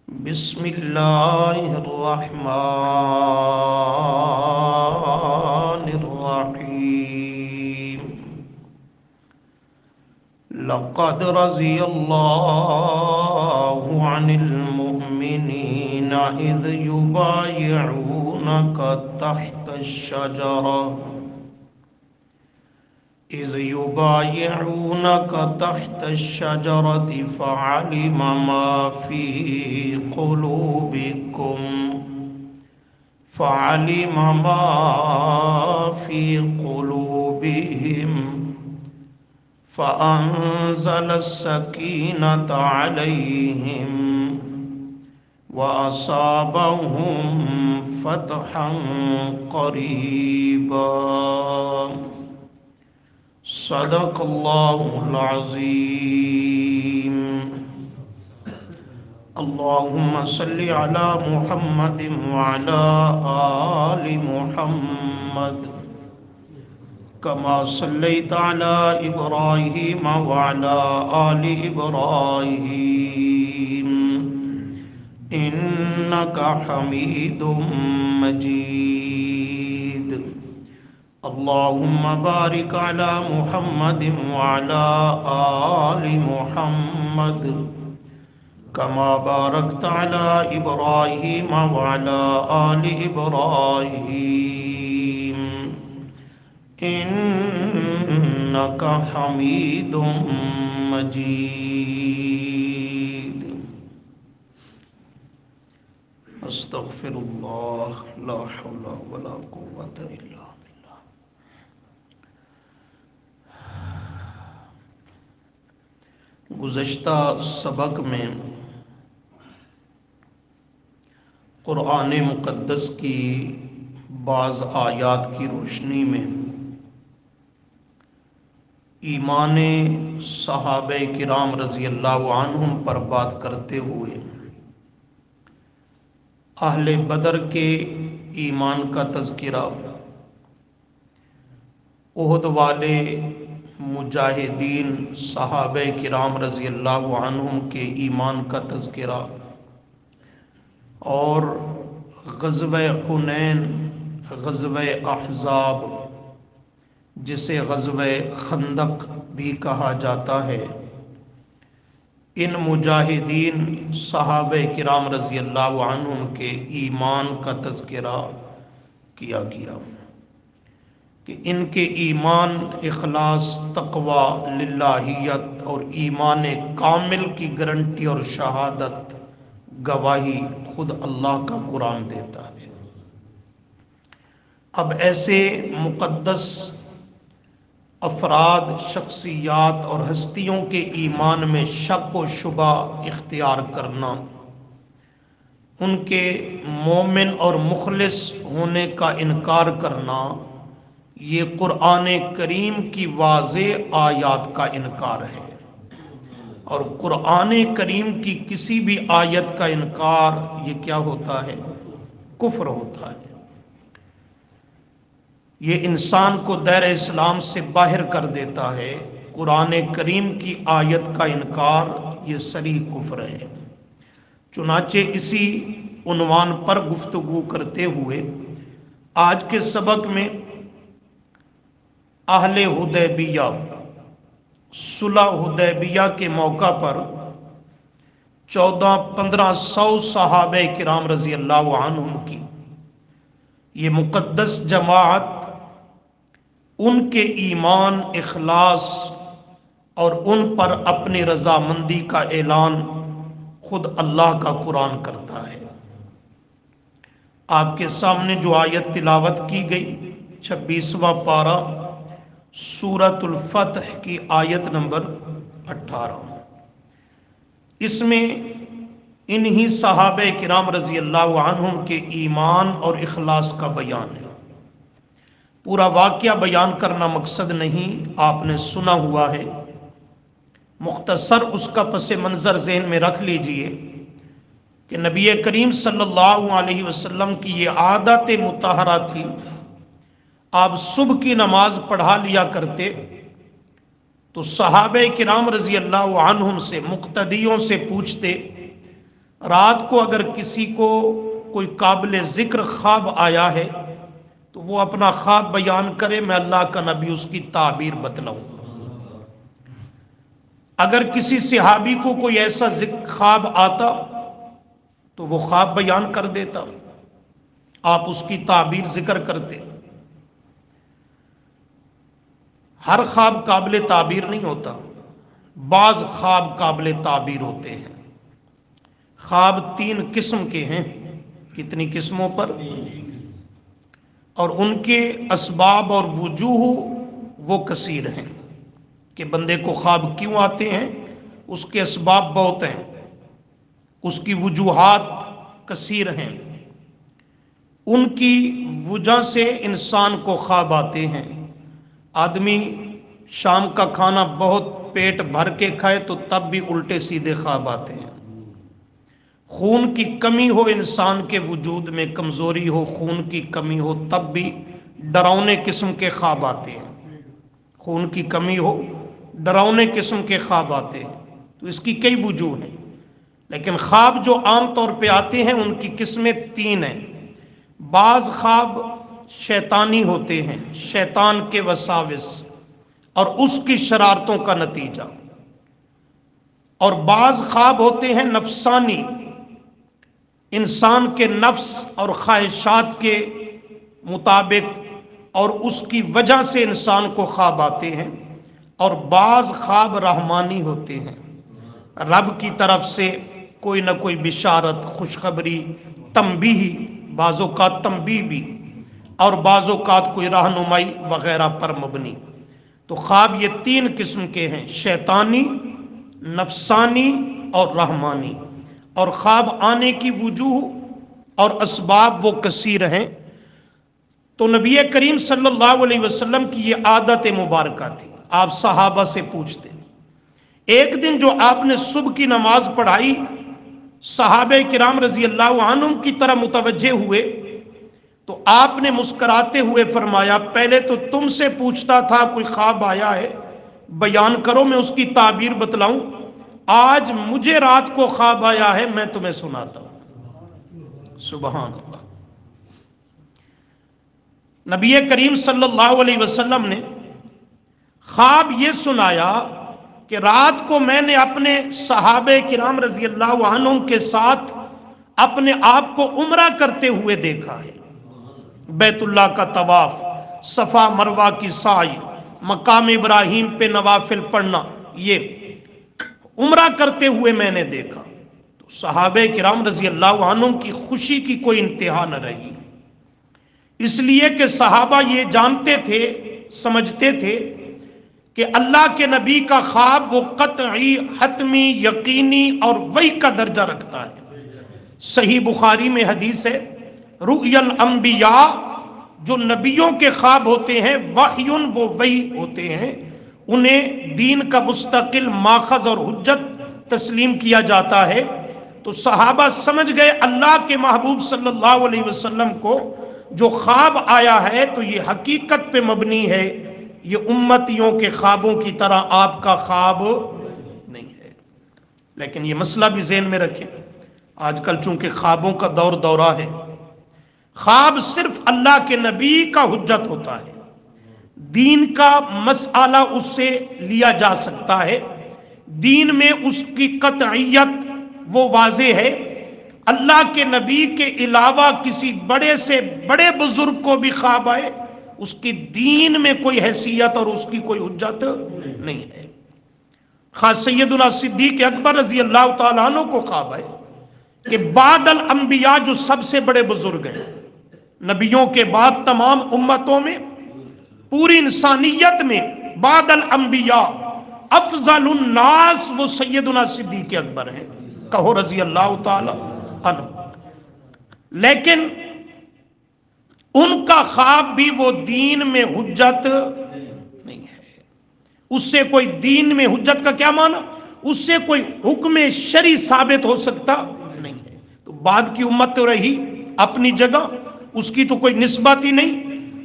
بسم الله الرحمن الرحيم. لقد رضي الله عن المؤمنين إذ يبايعونك تحت الشجرة فعلم ما في قلوبهم فأنزل السكينة عليهم وأصابهم فتحا قريبا. صدق الله العظيم. اللهم صل على محمد وعلى آل محمد كما صليت على إبراهيم وعلى آل إبراهيم إنك حميد مجيد. اللهم بارك على محمد وعلى آل محمد كما باركت على إبراهيم وعلى آل إبراهيم إنك حميد مجيد. استغفر الله لا حول ولا قوة إلا بالله. گزشتہ سبق میں قرآن مقدس کی بعض آیات کی روشنی میں ایمان صحابہ کرام رضی اللہ عنہم پر بات کرتے ہوئے اہل بدر کے ایمان کا تذکرہ، احد والے مجاہدین صحابہ کرام رضی اللہ عنہم کے ایمان کا تذکرہ، اور غزوہ حنین، غزوہ احزاب جسے غزوہ خندق بھی کہا جاتا ہے، ان مجاہدین صحابہ کرام رضی اللہ عنہم کے ایمان کا تذکرہ کیا گیا کہ ان کے ایمان، اخلاص، تقوی، للہیت اور ایمان کامل کی گارنٹی اور شہادت، گواہی خود اللہ کا قرآن دیتا ہے۔ اب ایسے مقدس افراد، شخصیات اور ہستیوں کے ایمان میں شک و شبہ اختیار کرنا، ان کے مومن اور مخلص ہونے کا انکار کرنا، یہ قرآن کریم کی واضح آیات کا انکار ہے، اور قرآن کریم کی کسی بھی آیت کا انکار یہ کیا ہوتا ہے؟ کفر ہوتا ہے۔ یہ انسان کو دائرہ اسلام سے باہر کر دیتا ہے۔ قرآن کریم کی آیت کا انکار یہ صریح کفر ہے۔ چنانچہ اسی عنوان پر گفتگو کرتے ہوئے آج کے سبق میں اہل حدیبیہ، صلح حدیبیہ کے موقع پر 1400-1500 صحابہ کرام رضی اللہ عنہم کی یہ مقدس جماعت، ان کے ایمان، اخلاص اور ان پر اپنی رضامندی کا اعلان خود اللہ کا قرآن کرتا ہے۔ آپ کے سامنے جو آیت تلاوت کی گئی 26واں پارہ سورۃ الفتح کی آیت نمبر 18، اس میں انہی صحابہ کرام رضی اللہ عنہم کے ایمان اور اخلاص کا بیان ہے۔ پورا واقعہ بیان کرنا مقصد نہیں، آپ نے سنا ہوا ہے، مختصر اس کا پس منظر ذہن میں رکھ لیجئے کہ نبی کریم صلی اللہ علیہ وسلم کی یہ عادت مطہرہ تھی، آپ صبح کی نماز پڑھا لیا کرتے تو صحابہ کرام رضی اللہ عنہم سے، مقتدیوں سے پوچھتے رات کو اگر کسی کو کوئی قابل ذکر خواب آیا ہے تو وہ اپنا خواب بیان کرے، میں اللہ کا نبی اس کی تعبیر بتلاؤں۔ اگر کسی صحابی کو کوئی ایسا خواب آتا تو وہ خواب بیان کر دیتا، آپ اس کی تعبیر ذکر کرتے۔ ہر خواب قابل تعبیر نہیں ہوتا، بعض خواب قابل تعبیر ہوتے ہیں۔ خواب 3 قسم کے ہیں، کتنی قسموں پر؟ اور ان کے اسباب اور وجوہ وہ کثیر ہیں کہ بندے کو خواب کیوں آتے ہیں، اس کے اسباب بہت ہیں، اس کی وجوہات کثیر ہیں۔ ان کی وجہ سے انسان کو خواب آتے ہیں۔ آدمی شام کا کھانا بہت پیٹ بھر کے کھائے تو تب بھی الٹے سیدھے خواب آتے ہیں۔ خون کی کمی ہو، انسان کے وجود میں کمزوری ہو، خون کی کمی ہو، تب بھی ڈراؤنے قسم کے خواب آتے ہیں۔ خون کی کمی ہو، ڈراؤنے قسم کے خواب آتے ہیں، تو اس کی کئی وجوہ ہیں۔ لیکن خواب جو عام طور پہ آتے ہیں ان کی قسمیں 3 ہیں۔ بعض خواب شیطانی ہوتے ہیں، شیطان کے وساوس اور اس کی شرارتوں کا نتیجہ، اور بعض خواب ہوتے ہیں نفسانی، انسان کے نفس اور خواہشات کے مطابق اور اس کی وجہ سے انسان کو خواب آتے ہیں، اور بعض خواب رحمانی ہوتے ہیں، رب کی طرف سے کوئی نہ کوئی بشارت، خوشخبری، تنبیہ، بعض اوقات تنبیہ بھی، اور بعض اوقات کوئی رہنمائی وغیرہ پر مبنی۔ تو خواب یہ 3 قسم کے ہیں، شیطانی، نفسانی اور رحمانی، اور خواب آنے کی وجوہ اور اسباب وہ کثیر ہیں۔ تو نبی کریم صلی اللہ علیہ وسلم کی یہ عادت مبارکہ تھی، آپ صحابہ سے پوچھتے۔ ایک دن جو آپ نے صبح کی نماز پڑھائی، صحابہ کرام رضی اللہ عنہم کی طرح متوجہ ہوئے تو آپ نے مسکراتے ہوئے فرمایا، پہلے تو تم سے پوچھتا تھا کوئی خواب آیا ہے بیان کرو، میں اس کی تعبیر بتلاؤں، آج مجھے رات کو خواب آیا ہے، میں تمہیں سناتا ہوں۔ سبحان اللہ۔ نبی کریم صلی اللہ علیہ وسلم نے خواب یہ سنایا کہ رات کو میں نے اپنے صحابہ کرام رضی اللہ عنہم کے ساتھ اپنے آپ کو عمرہ کرتے ہوئے دیکھا ہے، بیت اللہ کا طواف، صفا مروہ کی سعی، مقام ابراہیم پہ نوافل پڑھنا، یہ عمرہ کرتے ہوئے میں نے دیکھا۔ تو صحابہ کرام رضی اللہ عنہم کی خوشی کی کوئی انتہا نہ رہی، اس لیے کہ صحابہ یہ جانتے تھے، سمجھتے تھے کہ اللہ کے نبی کا خواب وہ قطعی، حتمی، یقینی اور وحی کا درجہ رکھتا ہے۔ صحیح بخاری میں حدیث ہے، رؤیا الانبیاء، جو نبیوں کے خواب ہوتے ہیں، وحی، وہ وحی ہوتے ہیں، انہیں دین کا مستقل ماخذ اور حجت تسلیم کیا جاتا ہے۔ تو صحابہ سمجھ گئے اللہ کے محبوب صلی اللہ علیہ وسلم کو جو خواب آیا ہے تو یہ حقیقت پہ مبنی ہے، یہ امتیوں کے خوابوں کی طرح آپ کا خواب نہیں ہے۔ لیکن یہ مسئلہ بھی ذہن میں رکھیں، آج کل چونکہ خوابوں کا دورہ ہے، خواب صرف اللہ کے نبی کا حجت ہوتا ہے، دین کا مسئلہ اس سے لیا جا سکتا ہے، دین میں اس کی قطعیت وہ واضح ہے۔ اللہ کے نبی کے علاوہ کسی بڑے سے بڑے بزرگ کو بھی خواب آئے، اس کی دین میں کوئی حیثیت اور اس کی کوئی حجت نہیں ہے۔ خاص سیدنا صدیق اکبر رضی اللہ تعالیٰ عنہ کو خواب آئے کہ بعد الانبیاء جو سب سے بڑے بزرگ ہیں، نبیوں کے بعد تمام امتوں میں، پوری انسانیت میں بعد الانبیاء افضل الناس وہ سیدنا صدیق اکبر ہیں، کہو رضی اللہ تعالیٰ عنہ۔ لیکن ان کا خواب بھی وہ دین میں حجت نہیں ہے، اس سے کوئی دین میں حجت کا کیا معنی؟ اس سے کوئی حکم شرعی ثابت ہو سکتا نہیں ہے۔ تو بعد کی امت تو رہی اپنی جگہ، اس کی تو کوئی نسبت ہی نہیں۔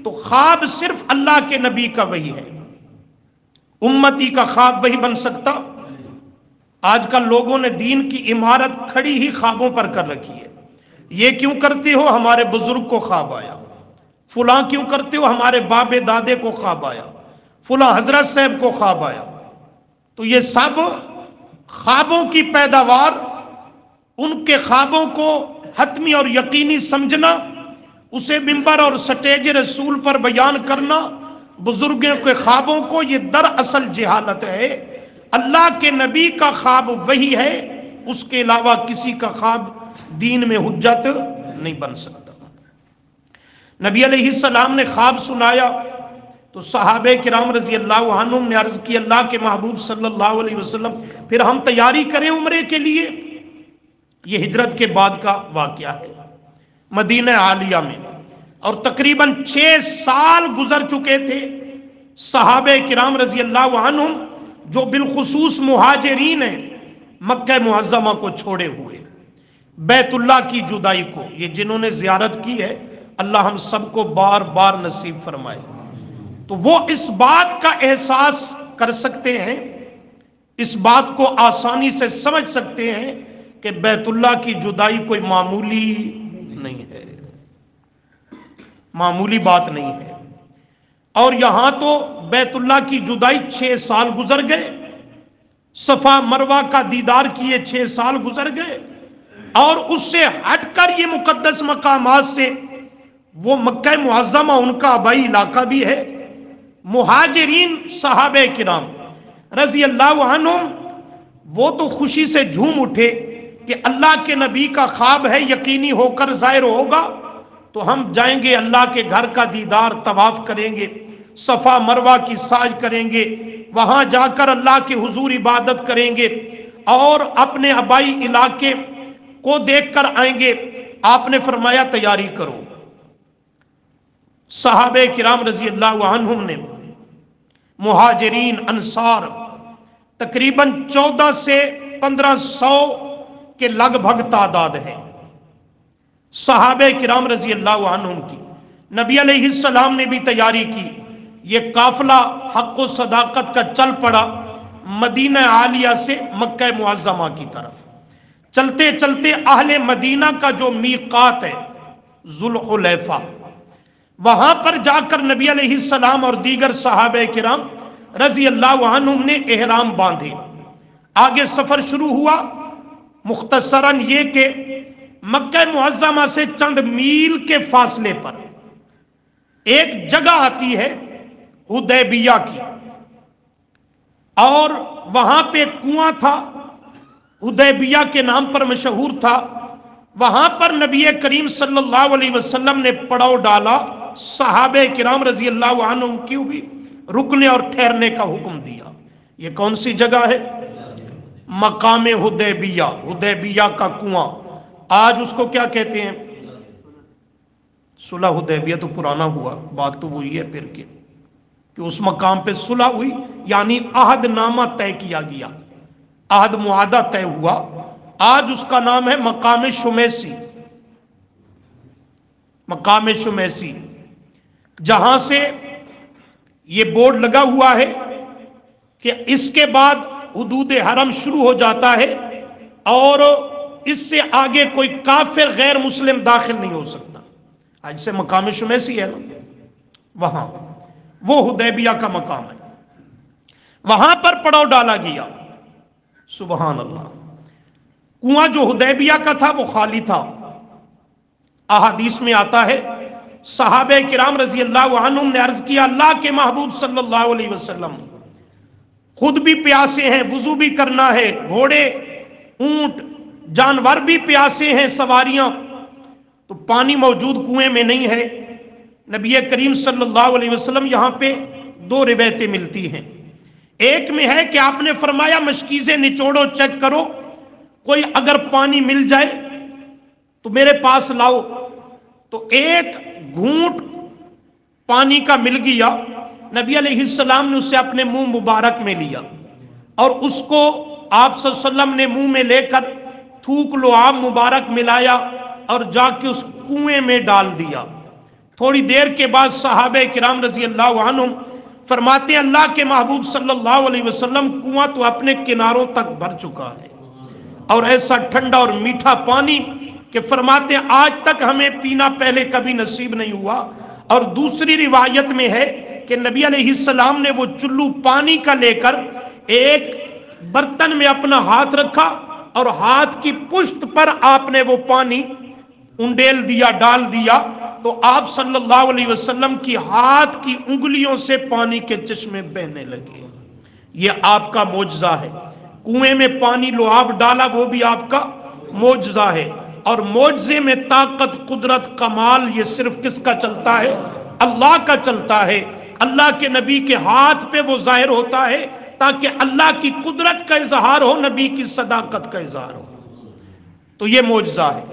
تو خواب صرف اللہ کے نبی کا وہی ہے، امتی کا خواب وہی بن سکتا۔ آج کل لوگوں نے دین کی عمارت کھڑی ہی خوابوں پر کر رکھی ہے. یہ کیوں کرتے ہو؟ ہمارے بزرگ کو خواب آیا. فلاں کیوں کرتے ہو؟ ہمارے بابے دادے کو خواب آیا. فلاں حضرت صاحب کو خواب آیا. تو یہ سب خوابوں کی پیداوار، ان کے خوابوں کو حتمی اور یقینی سمجھنا، اسے منبر اور سٹیج رسول پر بیان کرنا، بزرگوں کے خوابوں کو، یہ دراصل جہالت ہے. اللہ کے نبی کا خواب وہی ہے، اس کے علاوہ کسی کا خواب دین میں حجت نہیں بن سکتا. نبی علیہ السلام نے خواب سنایا تو صحابہ کرام رضی اللہ عنہم نے عرض کی اللہ کے محبوب صلی اللہ علیہ وسلم پھر ہم تیاری کریں عمرے کے لیے. یہ ہجرت کے بعد کا واقعہ ہے مدینہ عالیہ میں، اور تقریباً 6 سال گزر چکے تھے. صحابہ کرام رضی اللہ عنہم جو بالخصوص مہاجرین ہیں، مکہ معظمہ کو چھوڑے ہوئے، بیت اللہ کی جدائی کو، یہ جنہوں نے زیارت کی ہے اللہ ہم سب کو بار بار نصیب فرمائے، تو وہ اس بات کا احساس کر سکتے ہیں، اس بات کو آسانی سے سمجھ سکتے ہیں کہ بیت اللہ کی جدائی کوئی معمولی نہیں ہے، معمولی بات نہیں ہے. اور یہاں تو بیت اللہ کی جدائی 6 سال گزر گئے، صفا مروہ کا دیدار کیے 6 سال گزر گئے، اور اس سے ہٹ کر یہ مقدس مقامات سے وہ مکہ معظمہ ان کا آبائی علاقہ بھی ہے. مہاجرین صحابہ کرام رضی اللہ عنہم وہ تو خوشی سے جھوم اٹھے کہ اللہ کے نبی کا خواب ہے، یقینی ہو کر ظاہر ہوگا تو ہم جائیں گے، اللہ کے گھر کا دیدار، طواف کریں گے، صفا مروہ کی سعی کریں گے، وہاں جا کر اللہ کے حضور عبادت کریں گے اور اپنے آبائی علاقے کو دیکھ کر آئیں گے. آپ نے فرمایا تیاری کرو. صحابہ کرام رضی اللہ عنہم نے، مہاجرین انصار تقریباً 14 سے 1500 کے لگ بھگ تعداد ہے صحابہ کرام رضی اللہ عنہم کی. نبی علیہ السلام نے بھی تیاری کی. یہ قافلہ حق و صداقت کا چل پڑا مدینہ عالیہ سے مکہ معظمہ کی طرف. چلتے چلتے اہل مدینہ کا جو میقات ہے ذوالحلیفہ، وہاں پر جا کر نبی علیہ السلام اور دیگر صحابہ کرام رضی اللہ عنہم نے احرام باندھے. آگے سفر شروع ہوا. مختصراً یہ کہ مکہ معظمہ سے چند میل کے فاصلے پر ایک جگہ آتی ہے حدیبیہ کی، اور وہاں پہ کنواں تھا، حدیبیہ کے نام پر مشہور تھا. وہاں پر نبی کریم صلی اللہ علیہ وسلم نے پڑاؤ ڈالا. صحابہ کرام رضی اللہ عنہم کیوں بھی رکنے اور ٹھہرنے کا حکم دیا. یہ کون سی جگہ ہے؟ مقام حدیبیہ، حدیبیہ کا کنواں. آج اس کو کیا کہتے ہیں؟ صلح حدیبیہ تو پرانا ہوا، بات تو وہی ہے پھر کہ اس مقام پہ صلح ہوئی، یعنی عہد نامہ طے کیا گیا، عہد معاہدہ طے ہوا. آج اس کا نام ہے مقام شمیسی. مقام شمیسی، جہاں سے یہ بورڈ لگا ہوا ہے کہ اس کے بعد حدود حرم شروع ہو جاتا ہے اور اس سے آگے کوئی کافر غیر مسلم داخل نہیں ہو سکتا. آج سے مقام شمیسی ہے نا، وہاں وہ حدیبیہ کا مقام ہے. وہاں پر پڑاؤ ڈالا گیا. سبحان اللہ. کنواں جو حدیبیہ کا تھا وہ خالی تھا. احادیث میں آتا ہے صحابہ کرام رضی اللہ عنہم نے عرض کیا اللہ کے محبوب صلی اللہ علیہ وسلم خود بھی پیاسے ہیں، وضو بھی کرنا ہے، گھوڑے اونٹ جانور بھی پیاسے ہیں، سواریاں، تو پانی موجود کنویں میں نہیں ہے. نبی کریم صلی اللہ علیہ وسلم یہاں پہ 2 روایتیں ملتی ہیں. ایک میں ہے کہ آپ نے فرمایا مشکیزیں نچوڑو، چیک کرو، کوئی اگر پانی مل جائے تو میرے پاس لاؤ. تو ایک گھونٹ پانی کا مل گیا. نبی علیہ السلام نے اسے اپنے منہ مبارک میں لیا اور اس کو آپ صلی اللہ علیہ وسلم نے منہ میں لے کر تھوک لعاب مبارک ملایا اور جا کے اس کنویں میں ڈال دیا. تھوڑی دیر کے بعد صحابہ کرام رضی اللہ عنہم فرماتے ہیں اللہ کے محبوب صلی اللہ علیہ وسلم کنواں تو اپنے کناروں تک بھر چکا ہے، اور ایسا ٹھنڈا اور میٹھا پانی کہ فرماتے ہیں آج تک ہمیں پینا پہلے کبھی نصیب نہیں ہوا۔ اور دوسری روایت میں ہے کہ نبی علیہ السلام نے وہ چلو پانی کا لے کر ایک برتن میں اپنا ہاتھ رکھا، اور ہاتھ کی پشت پر آپ نے وہ پانی انڈیل دیا، ڈال دیا، تو آپ صلی اللہ علیہ وسلم کی ہاتھ کی انگلیوں سے پانی کے چشمے بہنے لگے۔ یہ آپ کا معجزہ ہے۔ کنویں میں پانی لو آپ ڈالا، وہ بھی آپ کا معجزہ ہے۔ اور معجزے میں طاقت، قدرت، کمال یہ صرف کس کا چلتا ہے؟ اللہ کا چلتا ہے۔ اللہ کے نبی کے ہاتھ پہ وہ ظاہر ہوتا ہے تاکہ اللہ کی قدرت کا اظہار ہو، نبی کی صداقت کا اظہار ہو۔ تو یہ معجزہ ہے۔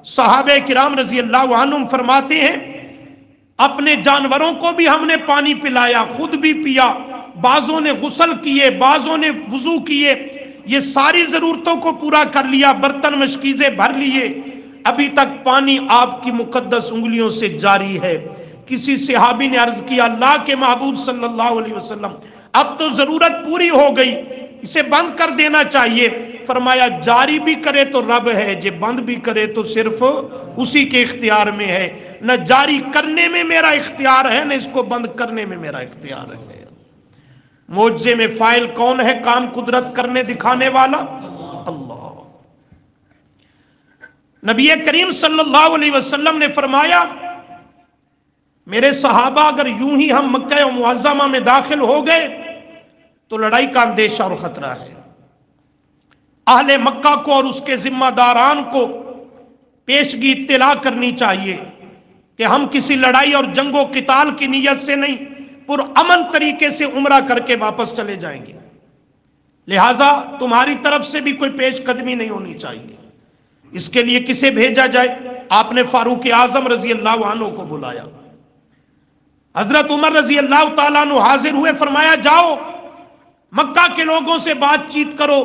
صحابہ کرام رضی اللہ عنہم فرماتے ہیں اپنے جانوروں کو بھی ہم نے پانی پلایا، خود بھی پیا، بعضوں نے غسل کیے، بعضوں نے وضو کیے، یہ ساری ضرورتوں کو پورا کر لیا، برتن مشکیزیں بھر لیے، ابھی تک پانی آپ کی مقدس انگلیوں سے جاری ہے۔ کسی صحابی نے عرض کیا اللہ کے محبوب صلی اللہ علیہ وسلم اب تو ضرورت پوری ہو گئی، اسے بند کر دینا چاہیے۔ فرمایا جاری بھی کرے تو رب ہے، جے بند بھی کرے تو صرف اسی کے اختیار میں ہے، نہ جاری کرنے میں میرا اختیار ہے، نہ اس کو بند کرنے میں میرا اختیار ہے۔ معجزے میں فاعل کون ہے؟ کام قدرت کرنے دکھانے والا اللہ۔ نبی کریم صلی اللہ علیہ وسلم نے فرمایا میرے صحابہ اگر یوں ہی ہم مکہ معظمہ میں داخل ہو گئے تو لڑائی کا اندیشہ اور خطرہ ہے۔ اہل مکہ کو اور اس کے ذمہ داران کو پیشگی اطلاع کرنی چاہیے کہ ہم کسی لڑائی اور جنگ و قتال کی نیت سے نہیں، پرامن طریقے سے عمرہ کر کے واپس چلے جائیں گے، لہٰذا تمہاری طرف سے بھی کوئی پیش قدمی نہیں ہونی چاہیے۔ اس کے لیے کسے بھیجا جائے؟ آپ نے فاروق اعظم رضی اللہ عنہ کو بلایا۔ حضرت عمر رضی اللہ تعالیٰ عنہ حاضر ہوئے، فرمایا جاؤ مکہ کے لوگوں سے بات چیت کرو،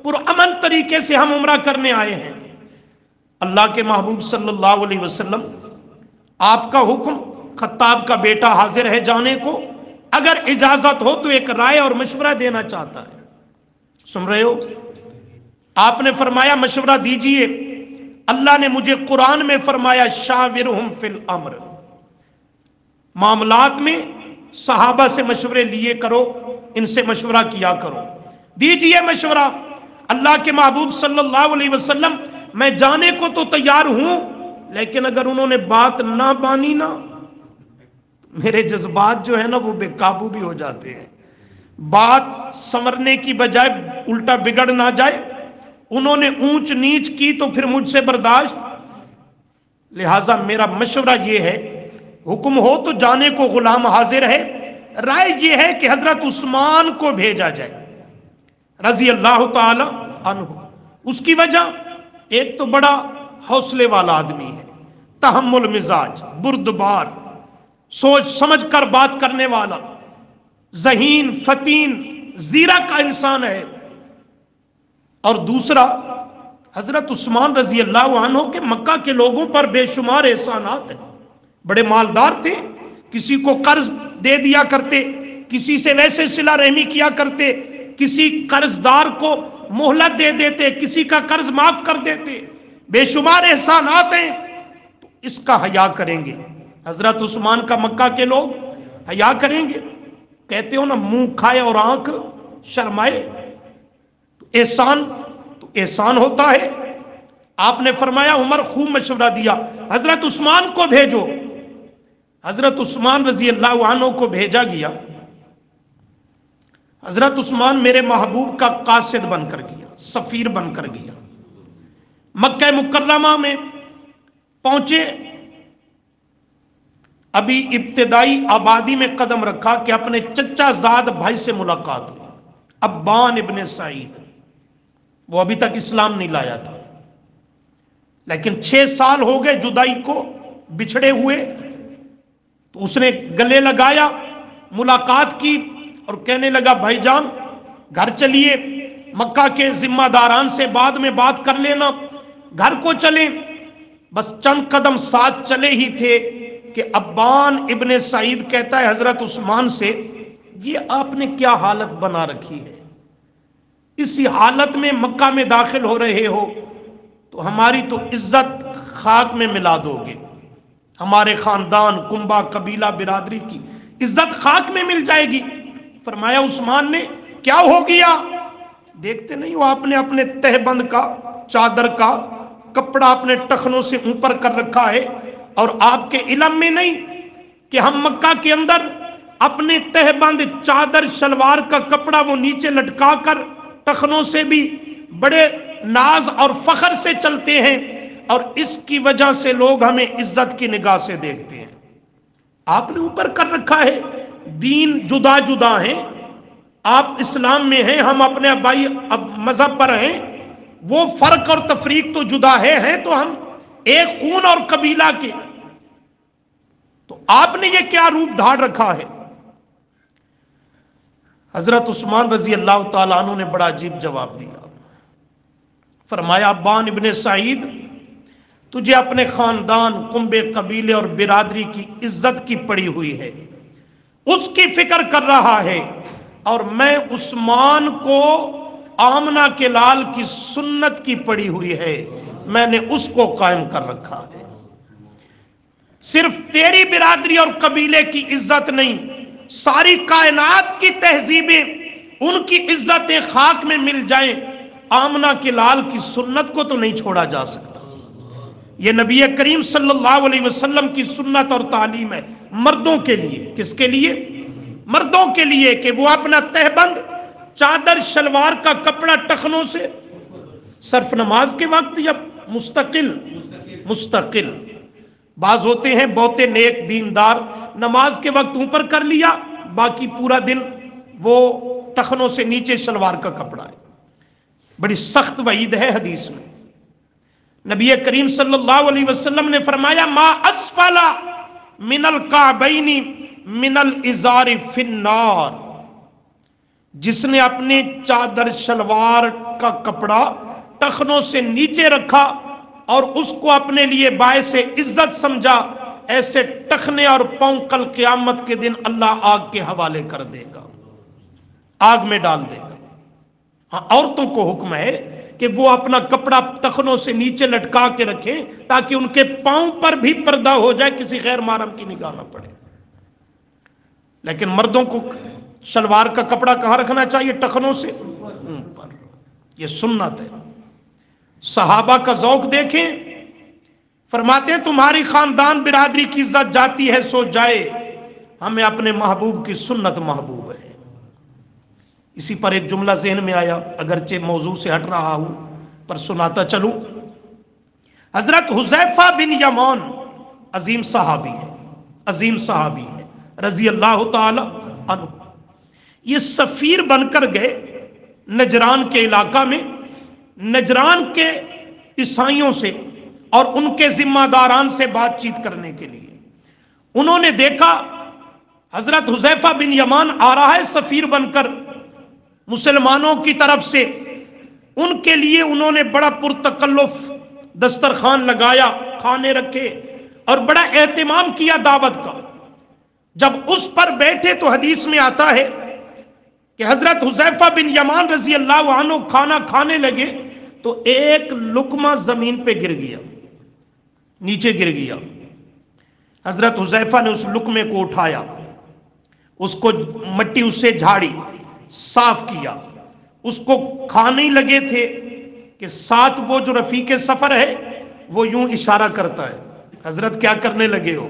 پرامن طریقے سے ہم عمرہ کرنے آئے ہیں۔ اللہ کے محبوب صلی اللہ علیہ وسلم آپ کا حکم، خطاب کا بیٹا حاضر ہے جانے کو، اگر اجازت ہو تو ایک رائے اور مشورہ دینا چاہتا ہے۔ سن رہے ہو؟ آپ نے فرمایا مشورہ دیجئے۔ اللہ نے مجھے قرآن میں فرمایا شاورہم فی الامر، معاملات میں صحابہ سے مشورے لیے کرو، ان سے مشورہ کیا کرو، دیجئے مشورہ۔ اللہ کے محبوب صلی اللہ علیہ وسلم میں جانے کو تو تیار ہوں، لیکن اگر انہوں نے بات نہ مانی نا، میرے جذبات جو ہے نا وہ بے قابو بھی ہو جاتے ہیں، بات سنورنے کی بجائے الٹا بگڑ نہ جائے، انہوں نے اونچ نیچ کی تو پھر مجھ سے برداشت۔ لہٰذا میرا مشورہ یہ ہے، حکم ہو تو جانے کو غلام حاضر ہے، رائے یہ ہے کہ حضرت عثمان کو بھیجا جائے رضی اللہ تعالی عنہ۔ اس کی وجہ ایک تو بڑا حوصلے والا آدمی ہے، تحمل مزاج، بردبار، سوچ سمجھ کر بات کرنے والا، ذہین، فتین، زیرک انسان ہے۔ اور دوسرا حضرت عثمان رضی اللہ عنہ کے مکہ کے لوگوں پر بے شمار احسانات ہیں، بڑے مالدار تھے، کسی کو قرض دے دیا کرتے، کسی سے ویسے صلہ رحمی کیا کرتے، کسی قرض دار کو مہلت دے دیتے، کسی کا قرض معاف کر دیتے، بے شمار احسانات ہیں، تو اس کا حیا کریں گے۔ حضرت عثمان کا مکہ کے لوگ حیا کریں گے؟ کہتے ہو نا منہ کھائے اور آنکھ شرمائے، تو احسان ہوتا ہے۔ آپ نے فرمایا عمر خوب مشورہ دیا، حضرت عثمان کو بھیجو۔ حضرت عثمان رضی اللہ عنہ کو بھیجا گیا۔ حضرت عثمان میرے محبوب کا قاصد بن کر گیا، سفیر بن کر گیا۔ مکہ مکرمہ میں پہنچے، ابھی ابتدائی آبادی میں قدم رکھا کہ اپنے چچا زاد بھائی سے ملاقات ہوئی، ابان ابن سعید۔ وہ ابھی تک اسلام نہیں لایا تھا، لیکن 6 سال ہو گئے جدائی کو، بچھڑے ہوئے، تو اس نے گلے لگایا، ملاقات کی اور کہنے لگا بھائی جان گھر چلیے، مکہ کے ذمہ داران سے بعد میں بات کر لینا، گھر کو چلیں۔ بس چند قدم ساتھ چلے ہی تھے کہ ابان ابن سعید کہتا ہے حضرت عثمان سے یہ آپ نے کیا حالت بنا رکھی ہے؟ اسی حالت میں مکہ میں داخل ہو رہے ہو تو ہماری تو عزت خاک میں ملا دو گے، ہمارے خاندان، کنبہ، قبیلہ، برادری کی عزت خاک میں مل جائے گی۔ فرمایا عثمان نے کیا ہو گیا؟ دیکھتے نہیں ہو آپ نے اپنے تہبند کا، چادر کا کپڑا اپنے ٹخنوں سے اوپر کر رکھا ہے، اور آپ کے علم میں نہیں کہ ہم مکہ کے اندر اپنے تہبند، چادر، شلوار کا کپڑا وہ نیچے لٹکا کر ٹخنوں سے بھی بڑے ناز اور فخر سے چلتے ہیں، اور اس کی وجہ سے لوگ ہمیں عزت کی نگاہ سے دیکھتے ہیں۔ آپ نے اوپر کر رکھا ہے، دین جدا جدا ہیں، آپ اسلام میں ہیں، ہم اپنے ابائی مذہب پر ہیں، وہ فرق اور تفریق تو جدا ہیں تو ہم ایک خون اور قبیلہ کے، تو آپ نے یہ کیا روپ دھار رکھا ہے؟ حضرت عثمان رضی اللہ تعالیٰ عنہ نے بڑا عجیب جواب دیا۔ فرمایا ابان ابن سعید، تجھے اپنے خاندان، کنبے، قبیلے اور برادری کی عزت کی پڑی ہوئی ہے، اس کی فکر کر رہا ہے، اور میں عثمان کو آمنہ کے لال کی سنت کی پڑی ہوئی ہے، میں نے اس کو قائم کر رکھا ہے۔ صرف تیری برادری اور قبیلے کی عزت نہیں، ساری کائنات کی تہذیبیں، ان کی عزتیں خاک میں مل جائیں، آمنہ کے لال کی سنت کو تو نہیں چھوڑا جا سکتا۔ یہ نبی کریم صلی اللہ علیہ وسلم کی سنت اور تعلیم ہے مردوں کے لیے۔ کس کے لیے؟ مردوں کے لیے، کہ وہ اپنا تہبند، چادر، شلوار کا کپڑا ٹخنوں سے صرف نماز کے وقت یا مستقل بعض ہوتے ہیں بہتے نیک دیندار، نماز کے وقت اوپر کر لیا، باقی پورا دن وہ ٹخنوں سے نیچے شلوار کا کپڑا ہے۔ بڑی سخت وعید ہے حدیث میں۔ نبی کریم صلی اللہ علیہ وسلم نے فرمایا ما اسفل من الکعبین من الازار فی النار، جس نے اپنے چادر شلوار کا کپڑا ٹخنوں سے نیچے رکھا اور اس کو اپنے لیے باعث عزت سمجھا، ایسے ٹخنے اور پاؤں کل قیامت کے دن اللہ آگ کے حوالے کر دے گا، آگ میں ڈال دے گا۔ ہاں، عورتوں کو حکم ہے کہ وہ اپنا کپڑا ٹخنوں سے نیچے لٹکا کے رکھیں تاکہ ان کے پاؤں پر بھی پردہ ہو جائے، کسی غیر محرم کی نگاہ نہ پڑے۔ لیکن مردوں کو شلوار کا کپڑا کہاں رکھنا چاہیے؟ ٹخنوں سے اوپر، یہ سنت ہے۔ صحابہ کا ذوق دیکھیں، فرماتے ہیں تمہاری خاندان برادری کی عزت جاتی ہے سو جائے، ہمیں اپنے محبوب کی سنت محبوب ہے۔ اسی پر ایک جملہ ذہن میں آیا، اگرچہ موضوع سے ہٹ رہا ہوں پر سناتا چلوں۔ حضرت حذیفہ بن یمان عظیم صحابی ہے رضی اللہ تعالی عنہ، یہ سفیر بن کر گئے نجران کے علاقہ میں، نجران کے عیسائیوں سے اور ان کے ذمہ داران سے بات چیت کرنے کے لیے۔ انہوں نے دیکھا حضرت حذیفہ بن یمان آ رہا ہے سفیر بن کر مسلمانوں کی طرف سے، ان کے لیے انہوں نے بڑا پرتکلف دسترخوان لگایا، کھانے رکھے اور بڑا اہتمام کیا دعوت کا۔ جب اس پر بیٹھے تو حدیث میں آتا ہے کہ حضرت حذیفہ بن یمان رضی اللہ عنہ کھانا کھانے لگے تو ایک لقمہ زمین پہ گر گیا، نیچے گر گیا۔ حضرت حذیفہ نے اس لقمے کو اٹھایا، اس کو مٹی اس سے جھاڑی، صاف کیا، اس کو کھانے لگے تھے کہ ساتھ وہ جو رفیق سفر ہے وہ یوں اشارہ کرتا ہے، حضرت کیا کرنے لگے ہو؟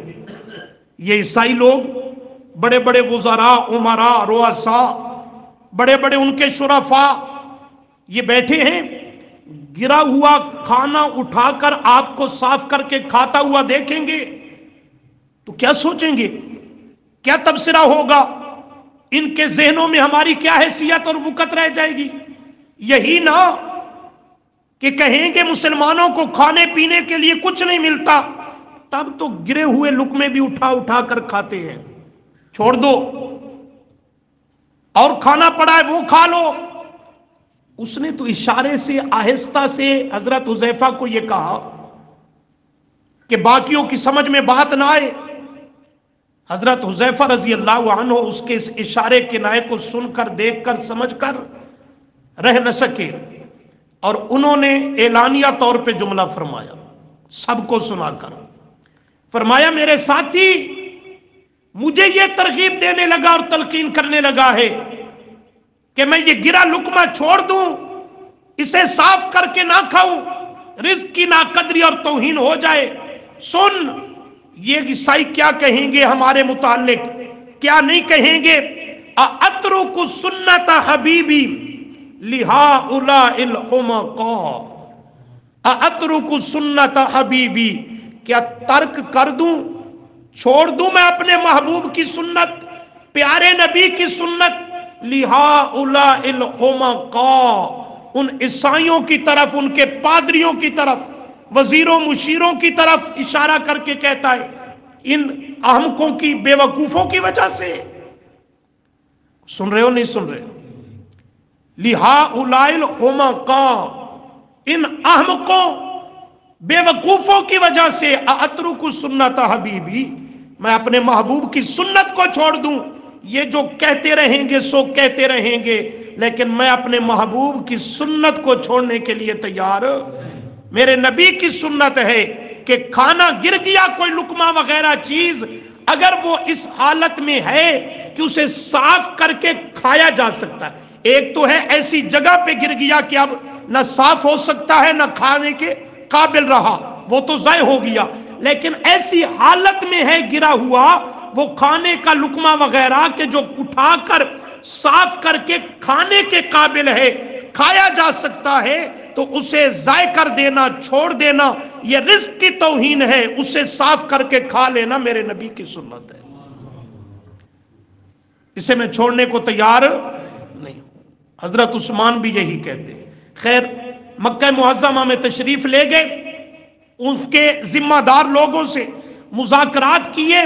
یہ عیسائی لوگ بڑے بڑے وزراء، امراء، رؤساء، بڑے بڑے ان کے شرفاء یہ بیٹھے ہیں، گرا ہوا کھانا اٹھا کر آپ کو صاف کر کے کھاتا ہوا دیکھیں گے تو کیا سوچیں گے؟ کیا تبصرہ ہوگا؟ ان کے ذہنوں میں ہماری کیا حیثیت اور وقت رہ جائے گی؟ یہی نہ کہ کہیں گے مسلمانوں کو کھانے پینے کے لیے کچھ نہیں ملتا، تب تو گرے ہوئے لقمے بھی اٹھا اٹھا کر کھاتے ہیں، چھوڑ دو اور کھانا پڑا ہے وہ کھا لو۔ اس نے تو اشارے سے آہستہ سے حضرت حذیفہ کو یہ کہا کہ باقیوں کی سمجھ میں بات نہ آئے، حضرت حذیفہ رضی اللہ عنہ اس کے اس اشارے کنائے کو سن کر، دیکھ کر، سمجھ کر رہ نہ سکے، اور انہوں نے اعلانیہ طور پہ جملہ فرمایا سب کو سنا کر، فرمایا میرے ساتھی مجھے یہ ترغیب دینے لگا اور تلقین کرنے لگا ہے کہ میں یہ گرا لقمہ چھوڑ دوں، اسے صاف کر کے نہ کھاؤں، رزق کی ناقدری اور توہین ہو جائے۔ سن یہ عیسائی کیا کہیں گے ہمارے متعلق، کیا نہیں کہیں گے، اَأَتْرُكُ سُنَّةَ حَبِيبِي لِهَٰؤُلَاءِ الْحُمَقَاءِ، اَأَتْرُكُ سُنَّةَ حَبِيبِي، کیا ترک کر دوں، چھوڑ دوں میں اپنے محبوب کی سنت، پیارے نبی کی سنت، لِهَٰؤُلَاءِ الْحُمَقَاءِ، ان عیسائیوں کی طرف، ان کے پادریوں کی طرف، وزیروں مشیروں کی طرف اشارہ کر کے کہتا ہے ان احمقوں کی، بے وقوفوں کی وجہ سے۔ سن رہے ہو نہیں سن رہے؟ لِهَٰؤُلَاءِ الْحُمَقَاءِ، ان احمقوں بے وقوفوں کی وجہ سے، اَأَتْرُكُ سُنَّةَ حَبِيبِي، میں اپنے محبوب کی سنت کو چھوڑ دوں، یہ جو کہتے رہیں گے سو کہتے رہیں گے، لیکن میں اپنے محبوب کی سنت کو چھوڑنے کے لیے تیار۔ میرے نبی کی سنت ہے کہ کھانا گر گیا کوئی لقمہ وغیرہ چیز، اگر وہ اس حالت میں ہے کہ اسے صاف کر کے کھایا جا سکتا ہے، ایک تو ہے ایسی جگہ پہ گر گیا کہ اب نہ صاف ہو سکتا ہے نہ کھانے کے قابل رہا، وہ تو ضائع ہو گیا، لیکن ایسی حالت میں ہے گرا ہوا وہ کھانے کا لقمہ وغیرہ کہ جو اٹھا کر صاف کر کے کھانے کے قابل ہے، کھایا جا سکتا ہے، تو اسے ضائع کر دینا، چھوڑ دینا، یہ رزق کی توہین ہے، اسے صاف کر کے کھا لینا میرے نبی کی سنت ہے، اسے میں چھوڑنے کو تیار نہیں ہوں۔ حضرت عثمان بھی یہی کہتے۔ خیر مکہ معظمہ میں تشریف لے گئے، ان کے ذمہ دار لوگوں سے مذاکرات کیے،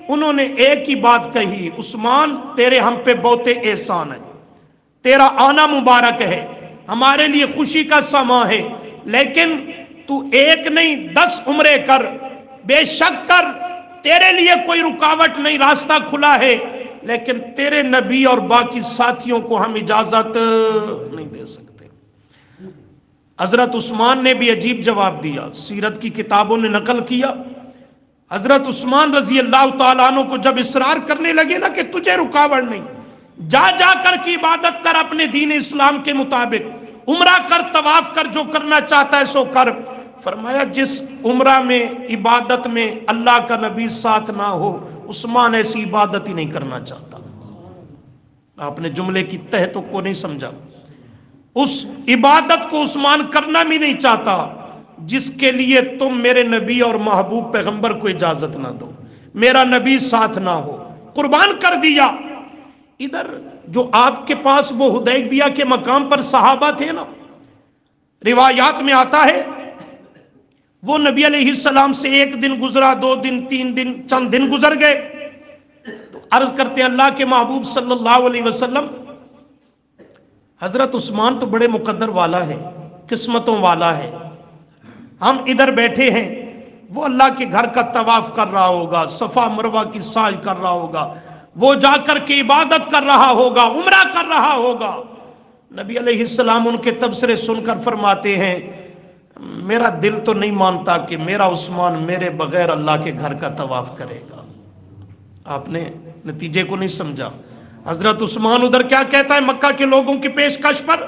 انہوں نے ایک ہی بات کہی، عثمان تیرے ہم پہ بہت احسان ہے، تیرا آنا مبارک ہے، ہمارے لیے خوشی کا سما ہے، لیکن تو ایک نہیں 10 عمرے کر، بے شک کر، تیرے لیے کوئی رکاوٹ نہیں، راستہ کھلا ہے، لیکن تیرے نبی اور باقی ساتھیوں کو ہم اجازت نہیں دے سکتے۔ حضرت عثمان نے بھی عجیب جواب دیا، سیرت کی کتابوں نے نقل کیا، حضرت عثمان رضی اللہ تعالیٰ عنہ کو جب اصرار کرنے لگے نا کہ تجھے رکاوٹ نہیں، جا جا کر کی عبادت کر اپنے دین اسلام کے مطابق، عمرہ کر، طواف کر، جو کرنا چاہتا ہے سو کر، فرمایا جس عمرہ میں عبادت میں اللہ کا نبی ساتھ نہ ہو، عثمان ایسی عبادت ہی نہیں کرنا چاہتا۔ آپ نے جملے کی تہ تک کو نہیں سمجھا، اس عبادت کو عثمان کرنا بھی نہیں چاہتا جس کے لیے تم میرے نبی اور محبوب پیغمبر کو اجازت نہ دو، میرا نبی ساتھ نہ ہو، قربان کر دیا۔ ادھر جو آپ کے پاس وہ حدیبیہ کے مقام پر صحابہ تھے نا، روایات میں آتا ہے وہ نبی علیہ السلام سے 1 دن گزرا، 2 دن، 3 دن، چند دن گزر گئے، تو عرض کرتے ہیں اللہ کے محبوب صلی اللہ علیہ وسلم، حضرت عثمان تو بڑے مقدر والا ہے، قسمتوں والا ہے، ہم ادھر بیٹھے ہیں، وہ اللہ کے گھر کا طواف کر رہا ہوگا، صفا مروہ کی سعی کر رہا ہوگا، وہ جا کر کے عبادت کر رہا ہوگا، عمرہ کر رہا ہوگا۔ نبی علیہ السلام ان کے تبصرے سن کر فرماتے ہیں میرا دل تو نہیں مانتا کہ میرا عثمان میرے بغیر اللہ کے گھر کا طواف کرے گا۔ آپ نے نتیجے کو نہیں سمجھا۔ حضرت عثمان ادھر کیا کہتا ہے مکہ کے لوگوں کی پیشکش پر،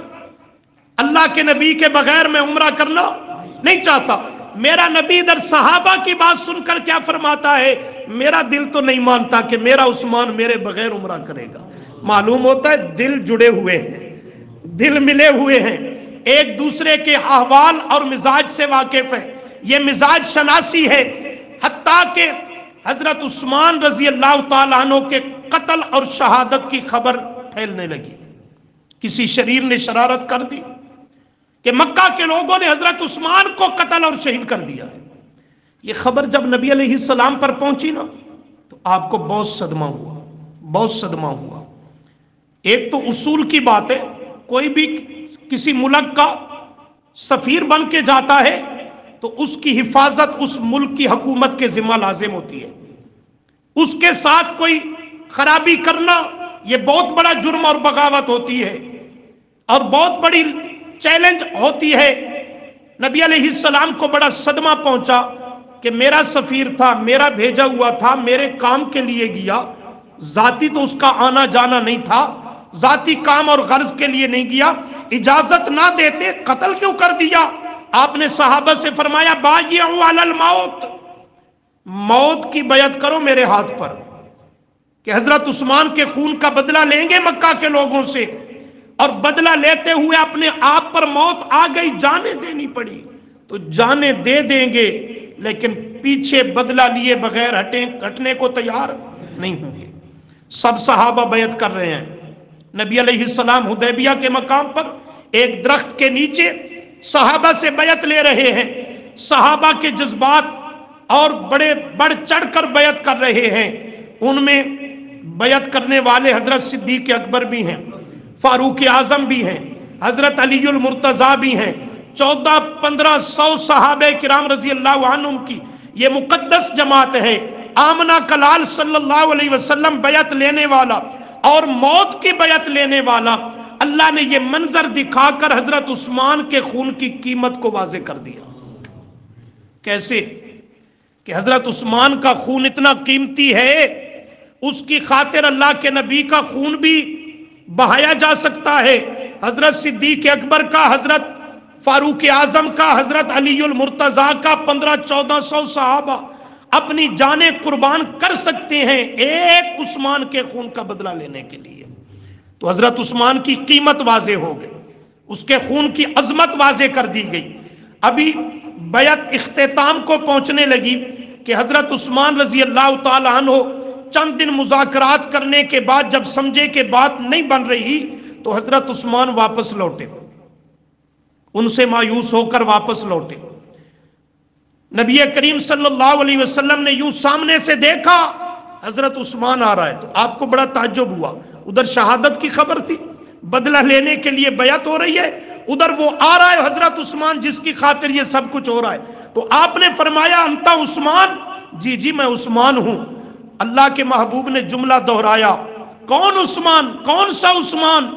اللہ کے نبی کے بغیر میں عمرہ کرنا نہیں چاہتا۔ میرا نبی ادھر صحابہ کی بات سن کر کیا فرماتا ہے، میرا دل تو نہیں مانتا کہ میرا عثمان میرے بغیر عمرہ کرے گا۔ معلوم ہوتا ہے دل جڑے ہوئے ہیں، دل ملے ہوئے ہیں، ایک دوسرے کے احوال اور مزاج سے واقف ہے، یہ مزاج شناسی ہے۔ حتیٰ کہ حضرت عثمان رضی اللہ تعالیٰ عنہ کے قتل اور شہادت کی خبر پھیلنے لگی، کسی شریر نے شرارت کر دی کہ مکہ کے لوگوں نے حضرت عثمان کو قتل اور شہید کر دیا ہے۔ یہ خبر جب نبی علیہ السلام پر پہنچی نا تو آپ کو بہت صدمہ ہوا، بہت صدمہ ہوا۔ ایک تو اصول کی بات ہے، کوئی بھی کسی ملک کا سفیر بن کے جاتا ہے تو اس کی حفاظت اس ملک کی حکومت کے ذمہ لازم ہوتی ہے، اس کے ساتھ کوئی خرابی کرنا یہ بہت بڑا جرم اور بغاوت ہوتی ہے اور بہت بڑی چیلنج ہوتی ہے۔ نبی علیہ السلام کو بڑا صدمہ پہنچا کہ میرا سفیر تھا، میرا بھیجا ہوا تھا، میرے کام کے لیے گیا، ذاتی تو اس کا آنا جانا نہیں تھا، ذاتی کام اور غرض کے لیے نہیں گیا، اجازت نہ دیتے قتل کیوں کر دیا؟ آپ نے صحابہ سے فرمایا بایعوا علی الموت، موت کی بیعت کرو میرے ہاتھ پر، کہ حضرت عثمان کے خون کا بدلہ لیں گے مکہ کے لوگوں سے، اور بدلہ لیتے ہوئے اپنے آپ پر موت آ گئی، جانیں دینی پڑی تو جانیں دے دیں گے، لیکن پیچھے بدلہ لیے بغیر ہٹنے کو تیار نہیں ہوں گے۔ سب صحابہ بیعت کر رہے ہیں۔ نبی علیہ السلام حدیبیہ کے مقام پر ایک درخت کے نیچے صحابہ سے بیعت لے رہے ہیں، صحابہ کے جذبات اور بڑے بڑھ چڑھ کر بیعت کر رہے ہیں۔ ان میں بیعت کرنے والے حضرت صدیق اکبر بھی ہیں، فاروق اعظم بھی ہیں، حضرت علی المرتضیٰ بھی ہیں، 1400-1500 صحابہ کرام رضی اللہ عنہم کی یہ مقدس جماعت ہے۔ آمنہ کلال صلی اللہ علیہ وسلم بیعت لینے والا اور موت کی بیعت لینے والا، اللہ نے یہ منظر دکھا کر حضرت عثمان کے خون کی قیمت کو واضح کر دیا۔ کیسے کہ حضرت عثمان کا خون اتنا قیمتی ہے، اس کی خاطر اللہ کے نبی کا خون بھی بہایا جا سکتا ہے، حضرت صدیق اکبر کا، حضرت فاروق اعظم کا، حضرت علی المرتضیٰ کا، 1500-1400 صحابہ اپنی جانیں قربان کر سکتے ہیں ایک عثمان کے خون کا بدلہ لینے کے لیے۔ تو حضرت عثمان کی قیمت واضح ہو گئی، اس کے خون کی عظمت واضح کر دی گئی۔ ابھی بیعت اختتام کو پہنچنے لگی کہ حضرت عثمان رضی اللہ تعالی عنہ چند دن مذاکرات کرنے کے بعد جب سمجھے کہ بات نہیں بن رہی تو حضرت عثمان واپس لوٹے، ان سے مایوس ہو کر واپس لوٹے۔ نبی کریم صلی اللہ علیہ وسلم نے یوں سامنے سے دیکھا حضرت عثمان آ رہا ہے تو آپ کو بڑا تعجب ہوا، ادھر شہادت کی خبر تھی، بدلہ لینے کے لیے بیعت ہو رہی ہے، ادھر وہ آ رہا ہے حضرت عثمان جس کی خاطر یہ سب کچھ ہو رہا ہے۔ تو آپ نے فرمایا انتا عثمان، جی جی میں عثمان ہوں۔ اللہ کے محبوب نے جملہ دہرایا، کون عثمان؟ کون سا عثمان؟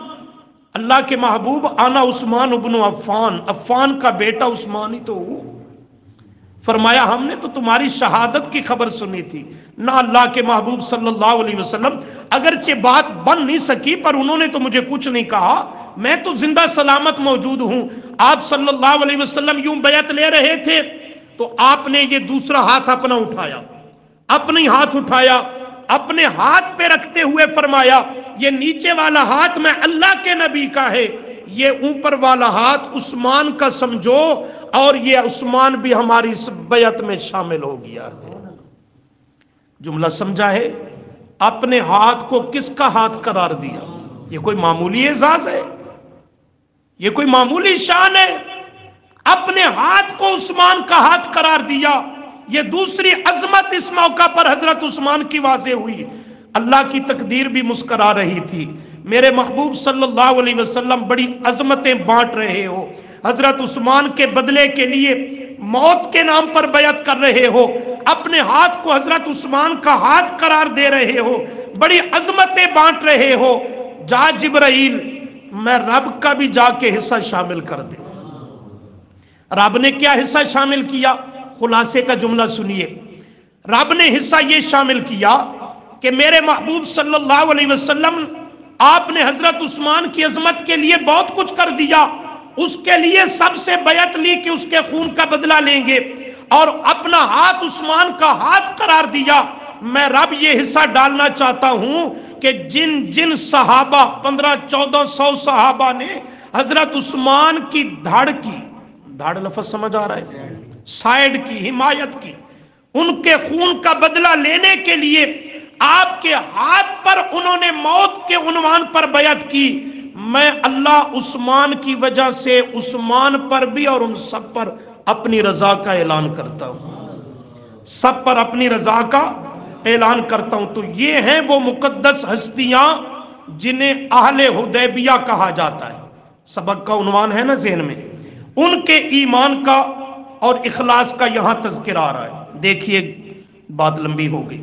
اللہ کے محبوب انا عثمان ابن عفان، عفان کا بیٹا عثمان ہی تو ہوں۔ فرمایا ہم نے تو تمہاری شہادت کی خبر سنی تھی نہ اللہ کے محبوب صلی اللہ علیہ وسلم، اگرچہ بات بن نہیں سکی پر انہوں نے تو مجھے کچھ نہیں کہا، میں تو زندہ سلامت موجود ہوں۔ آپ صلی اللہ علیہ وسلم یوں بیعت لے رہے تھے تو آپ نے یہ دوسرا ہاتھ اپنا اٹھایا، اپنی ہاتھ اٹھایا، اپنے ہاتھ پہ رکھتے ہوئے فرمایا یہ نیچے والا ہاتھ میں اللہ کے نبی کا ہے، یہ اوپر والا ہاتھ عثمان کا سمجھو، اور یہ عثمان بھی ہماری اس بیعت میں شامل ہو گیا ہے۔ جملہ سمجھا ہے؟ اپنے ہاتھ کو کس کا ہاتھ قرار دیا؟ یہ کوئی معمولی اعزاز ہے؟ یہ کوئی معمولی شان ہے؟ اپنے ہاتھ کو عثمان کا ہاتھ قرار دیا۔ یہ دوسری عظمت اس موقع پر حضرت عثمان کی واضح ہوئی۔ اللہ کی تقدیر بھی مسکرا رہی تھی، میرے محبوب صلی اللہ علیہ وسلم بڑی عظمتیں بانٹ رہے ہو، حضرت عثمان کے بدلے کے لیے موت کے نام پر بیعت کر رہے ہو، اپنے ہاتھ کو حضرت عثمان کا ہاتھ قرار دے رہے ہو، بڑی عظمتیں بانٹ رہے ہو۔ جا جبرائیل میں رب کا بھی جا کے حصہ شامل کر دے۔ رب نے کیا حصہ شامل کیا؟ خلاصے کا جملہ سنیے۔ رب نے حصہ یہ شامل کیا کہ میرے محبوب صلی اللہ علیہ وسلم آپ نے حضرت عثمان کی عظمت کے لیے بہت کچھ کر دیا، اس کے لیے سب سے بیعت لی کہ اس کے خون کا بدلہ لیں گے، اور اپنا ہاتھ عثمان کا ہاتھ قرار دیا۔ میں رب یہ حصہ ڈالنا چاہتا ہوں کہ جن جن صحابہ 1500-1400 صحابہ نے حضرت عثمان کی دھڑ کی، دھڑ لفظ سمجھ آ رہا ہے، سائیڈ کی، حمایت کی، ان کے خون کا بدلہ لینے کے لیے آپ کے ہاتھ پر انہوں نے موت کے عنوان پر بیعت کی، میں اللہ عثمان کی وجہ سے عثمان پر بھی اور ان سب پر اپنی رضا کا اعلان کرتا ہوں، سب پر اپنی رضا کا اعلان کرتا ہوں۔ تو یہ ہیں وہ مقدس ہستیاں جنہیں اہل حدیبیہ کہا جاتا ہے، سبق کا عنوان ہے نا ذہن میں، ان کے ایمان کا اور اخلاص کا یہاں تذکرہ آ رہا ہے۔ دیکھیے بات لمبی ہو گئی۔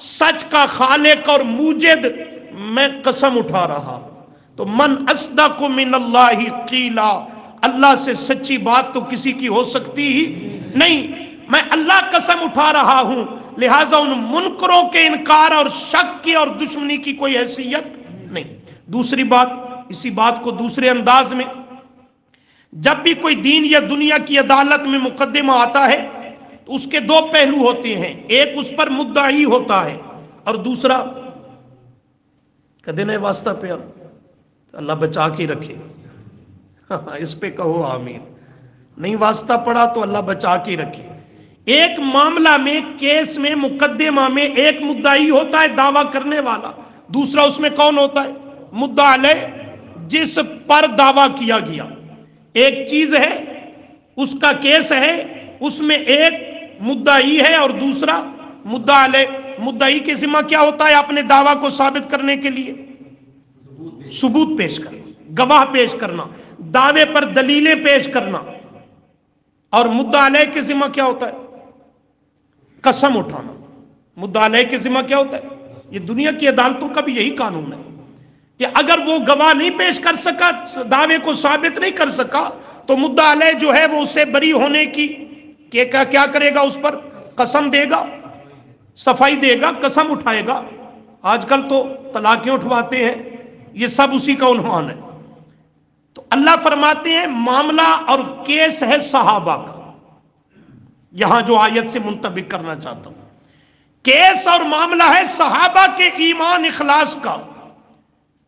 سچ کا خالق اور موجد میں قسم اٹھا رہا ہوں۔ تو من اصدق من اللہ قیلا، اللہ سے سچی بات تو کسی کی ہو سکتی ہی نہیں، میں اللہ قسم اٹھا رہا ہوں، لہٰذا ان منکروں کے انکار اور شک کی اور دشمنی کی کوئی حیثیت نہیں۔ دوسری بات، اسی بات کو دوسرے انداز میں، جب بھی کوئی دین یا دنیا کی عدالت میں مقدمہ آتا ہے تو اس کے دو پہلو ہوتے ہیں، ایک اس پر مدعی ہوتا ہے اور دوسرا کدے نے واسطہ پہ اللہ بچا کے رکھے، اس پہ کہو آمین، نہیں واسطہ پڑا تو اللہ بچا کے رکھے۔ ایک معاملہ میں، کیس میں، مقدمہ میں ایک مدعی ہوتا ہے دعویٰ کرنے والا، دوسرا اس میں کون ہوتا ہے؟ مدعا علیہ، جس پر دعویٰ کیا گیا۔ ایک چیز ہے، اس کا کیس ہے، اس میں ایک مدعی ہے اور دوسرا مدعا علیہ۔ مدعی کے ذمہ کیا ہوتا ہے؟ اپنے دعویٰ کو ثابت کرنے کے لیے ثبوت پیش کرنا، گواہ پیش کرنا، دعوے پر دلیلیں پیش کرنا، اور مدعا علیہ کے ذمہ کیا ہوتا ہے؟ قسم اٹھانا۔ مدعا علیہ کے ذمہ کیا ہوتا ہے؟ یہ دنیا کی عدالتوں کا بھی یہی قانون ہے کہ اگر وہ گواہ نہیں پیش کر سکا، دعوے کو ثابت نہیں کر سکا، تو مدعا علیہ جو ہے وہ اسے بری ہونے کی کیا کرے گا؟ اس پر قسم دے گا، صفائی دے گا، قسم اٹھائے گا۔ آج کل تو طلاقیں اٹھواتے ہیں، یہ سب اسی کا عنوان ہے۔ تو اللہ فرماتے ہیں معاملہ اور کیس ہے صحابہ کا، یہاں جو آیت سے منطبق کرنا چاہتا ہوں، کیس اور معاملہ ہے صحابہ کے ایمان اخلاص کا،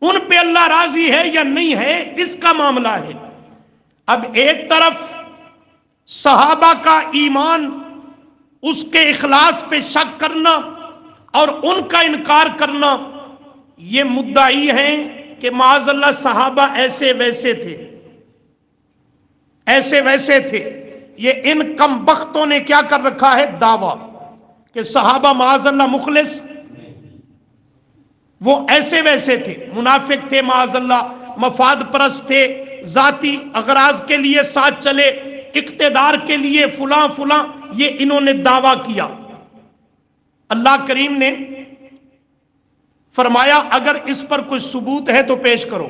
ان پہ اللہ راضی ہے یا نہیں ہے، اس کا معاملہ ہے۔ اب ایک طرف صحابہ کا ایمان، اس کے اخلاص پہ شک کرنا اور ان کا انکار کرنا، یہ مدعی ہیں کہ معاذ اللہ صحابہ ایسے ویسے تھے، ایسے ویسے تھے۔ یہ ان کم بختوں نے کیا کر رکھا ہے؟ دعویٰ کہ صحابہ معاذ اللہ مخلص، وہ ایسے ویسے تھے، منافق تھے معاذ اللہ، مفاد پرست تھے، ذاتی اغراض کے لیے ساتھ چلے، اقتدار کے لیے فلاں فلاں، یہ انہوں نے دعویٰ کیا۔ اللہ کریم نے فرمایا اگر اس پر کوئی ثبوت ہے تو پیش کرو،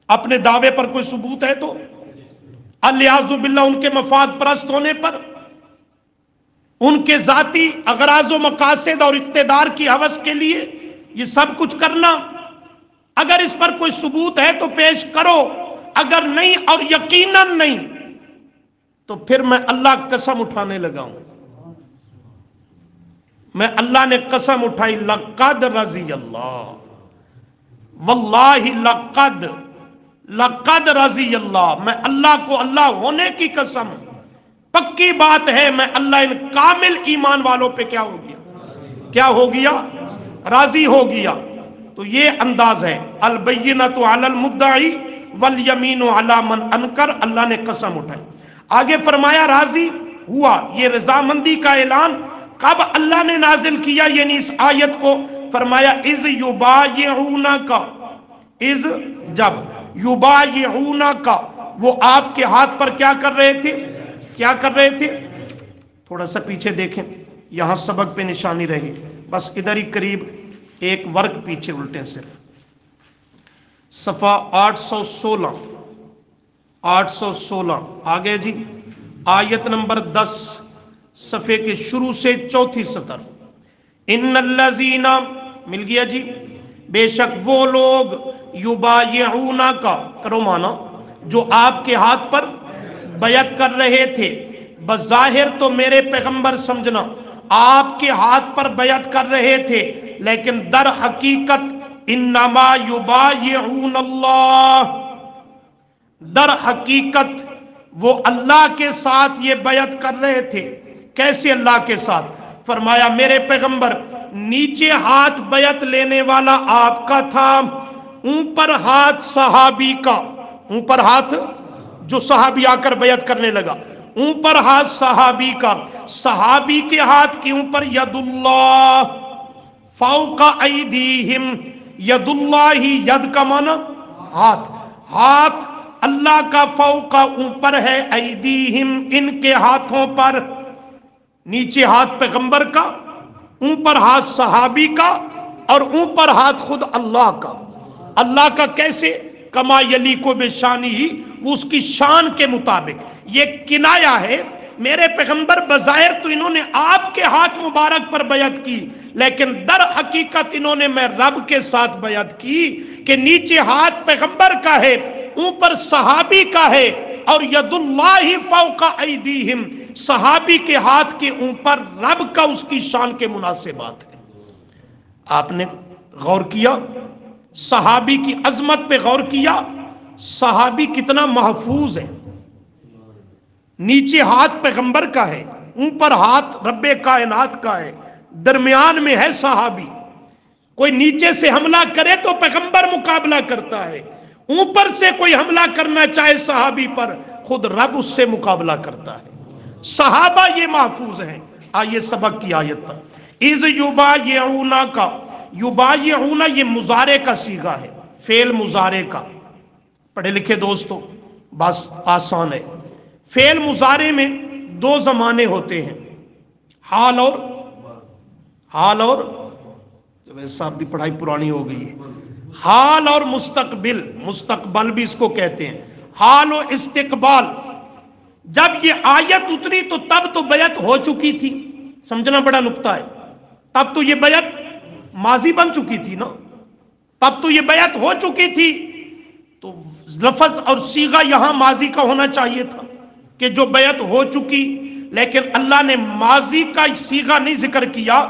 اپنے دعوے پر کوئی ثبوت ہے تو، الیاذ باللہ ان کے مفاد پرست ہونے پر، ان کے ذاتی اغراض و مقاصد اور اقتدار کی ہوس کے لیے یہ سب کچھ کرنا، اگر اس پر کوئی ثبوت ہے تو پیش کرو، اگر نہیں اور یقیناً نہیں تو پھر میں اللہ قسم اٹھانے لگا ہوں، میں اللہ نے قسم اٹھائی، لقد رضی اللہ، واللہ لقد رضی اللہ، میں اللہ کو اللہ ہونے کی قسم، پکی بات ہے میں اللہ ان کامل ایمان والوں پہ کیا ہو گیا؟ کیا ہو گیا؟ راضی ہو گیا۔ تو یہ انداز ہے، البینۃ علی المدعی والیمین علی من انکر، اللہ نے قسم اٹھائی۔ آگے فرمایا راضی ہوا، یہ رضامندی کا اعلان کب اللہ نے نازل کیا؟ یعنی اس آیت کو فرمایا اذ یبایعونک، اذ جب، یبایعونک وہ آپ کے ہاتھ پر کیا کر رہے تھے؟ کیا کر رہے تھے؟ تھوڑا سا پیچھے دیکھیں، یہاں سبق پہ نشانی رہے، بس ادھر ہی قریب ایک ورق پیچھے الٹیں، صرف صفحہ 816، 816 آگے جی، آیت نمبر 10، صفحے کے شروع سے چوتھی سطر، ان الذین، مل گیا جی، بے شک وہ لوگ، یبایعونک، کرو مانا، جو آپ کے ہاتھ پر بیعت کر رہے تھے، بظاہر تو میرے پیغمبر سمجھنا آپ کے ہاتھ پر بیعت کر رہے تھے، لیکن در حقیقت انما یبایعون اللہ، در حقیقت وہ اللہ کے ساتھ یہ بیعت کر رہے تھے۔ کیسے اللہ کے ساتھ؟ فرمایا میرے پیغمبر، نیچے ہاتھ بیعت لینے والا آپ کا تھا، اوپر ہاتھ صحابی کا، اوپر ہاتھ جو صحابی آ کر بیعت کرنے لگا، اوپر ہاتھ صحابی کا، صحابی کے ہاتھ کے اوپر ید اللہ فوق ایدیہم، ید اللہ، ید کا معنی ہاتھ، ہاتھ اللہ کا فوق اوپر ہے، ایدیہم ان کے ہاتھوں پر، نیچے ہاتھ پیغمبر کا، اوپر ہاتھ صحابی کا اور اوپر ہاتھ خود اللہ کا. اللہ کا کیسے؟ کما یلیق بشانی ہی، وہ اس کی شان کے مطابق. یہ کنایا ہے. میرے پیغمبر بظاہر تو انہوں نے آپ کے ہاتھ مبارک پر بیعت کی، لیکن در حقیقت انہوں نے میں رب کے ساتھ بیعت کی کہ نیچے ہاتھ پیغمبر کا ہے، اوپر صحابی کا ہے، اور ید اللہ فوق ایدیہم، صحابی کے ہاتھ کے اوپر رب کا اس کی شان کے مناسبات ہے. آپ نے غور کیا صحابی کی عظمت پہ؟ غور کیا صحابی کتنا محفوظ ہے. نیچے ہاتھ پیغمبر کا ہے، اوپر ہاتھ رب کائنات کا ہے، درمیان میں ہے صحابی. کوئی نیچے سے حملہ کرے تو پیغمبر مقابلہ کرتا ہے، اوپر سے کوئی حملہ کرنا چاہے صحابی پر، خود رب اس سے مقابلہ کرتا ہے. صحابہ یہ محفوظ ہیں. آئیے سبق کی آیت پر. اذ یبایعونا کا، یبایعونا یہ مضارع کا صیغہ ہے، فعل مضارع کا. پڑھے لکھے دوستو بس آسان ہے. فعل مضارع میں دو زمانے ہوتے ہیں، حال اور صاحب دی پڑھائی پرانی ہو گئی ہے. حال اور مستقبل، مستقبل بھی اس کو کہتے ہیں. حال و استقبال. جب یہ آیت اتری تو تب تو بیعت ہو چکی تھی، سمجھنا بڑا نکتہ ہے. تب تو یہ بیعت ماضی بن چکی تھی نا، تب تو یہ بیعت ہو چکی تھی. تو لفظ اور صیغہ یہاں ماضی کا ہونا چاہیے تھا کہ جو بیعت ہو چکی، لیکن اللہ نے ماضی کا صیغہ نہیں ذکر کیا،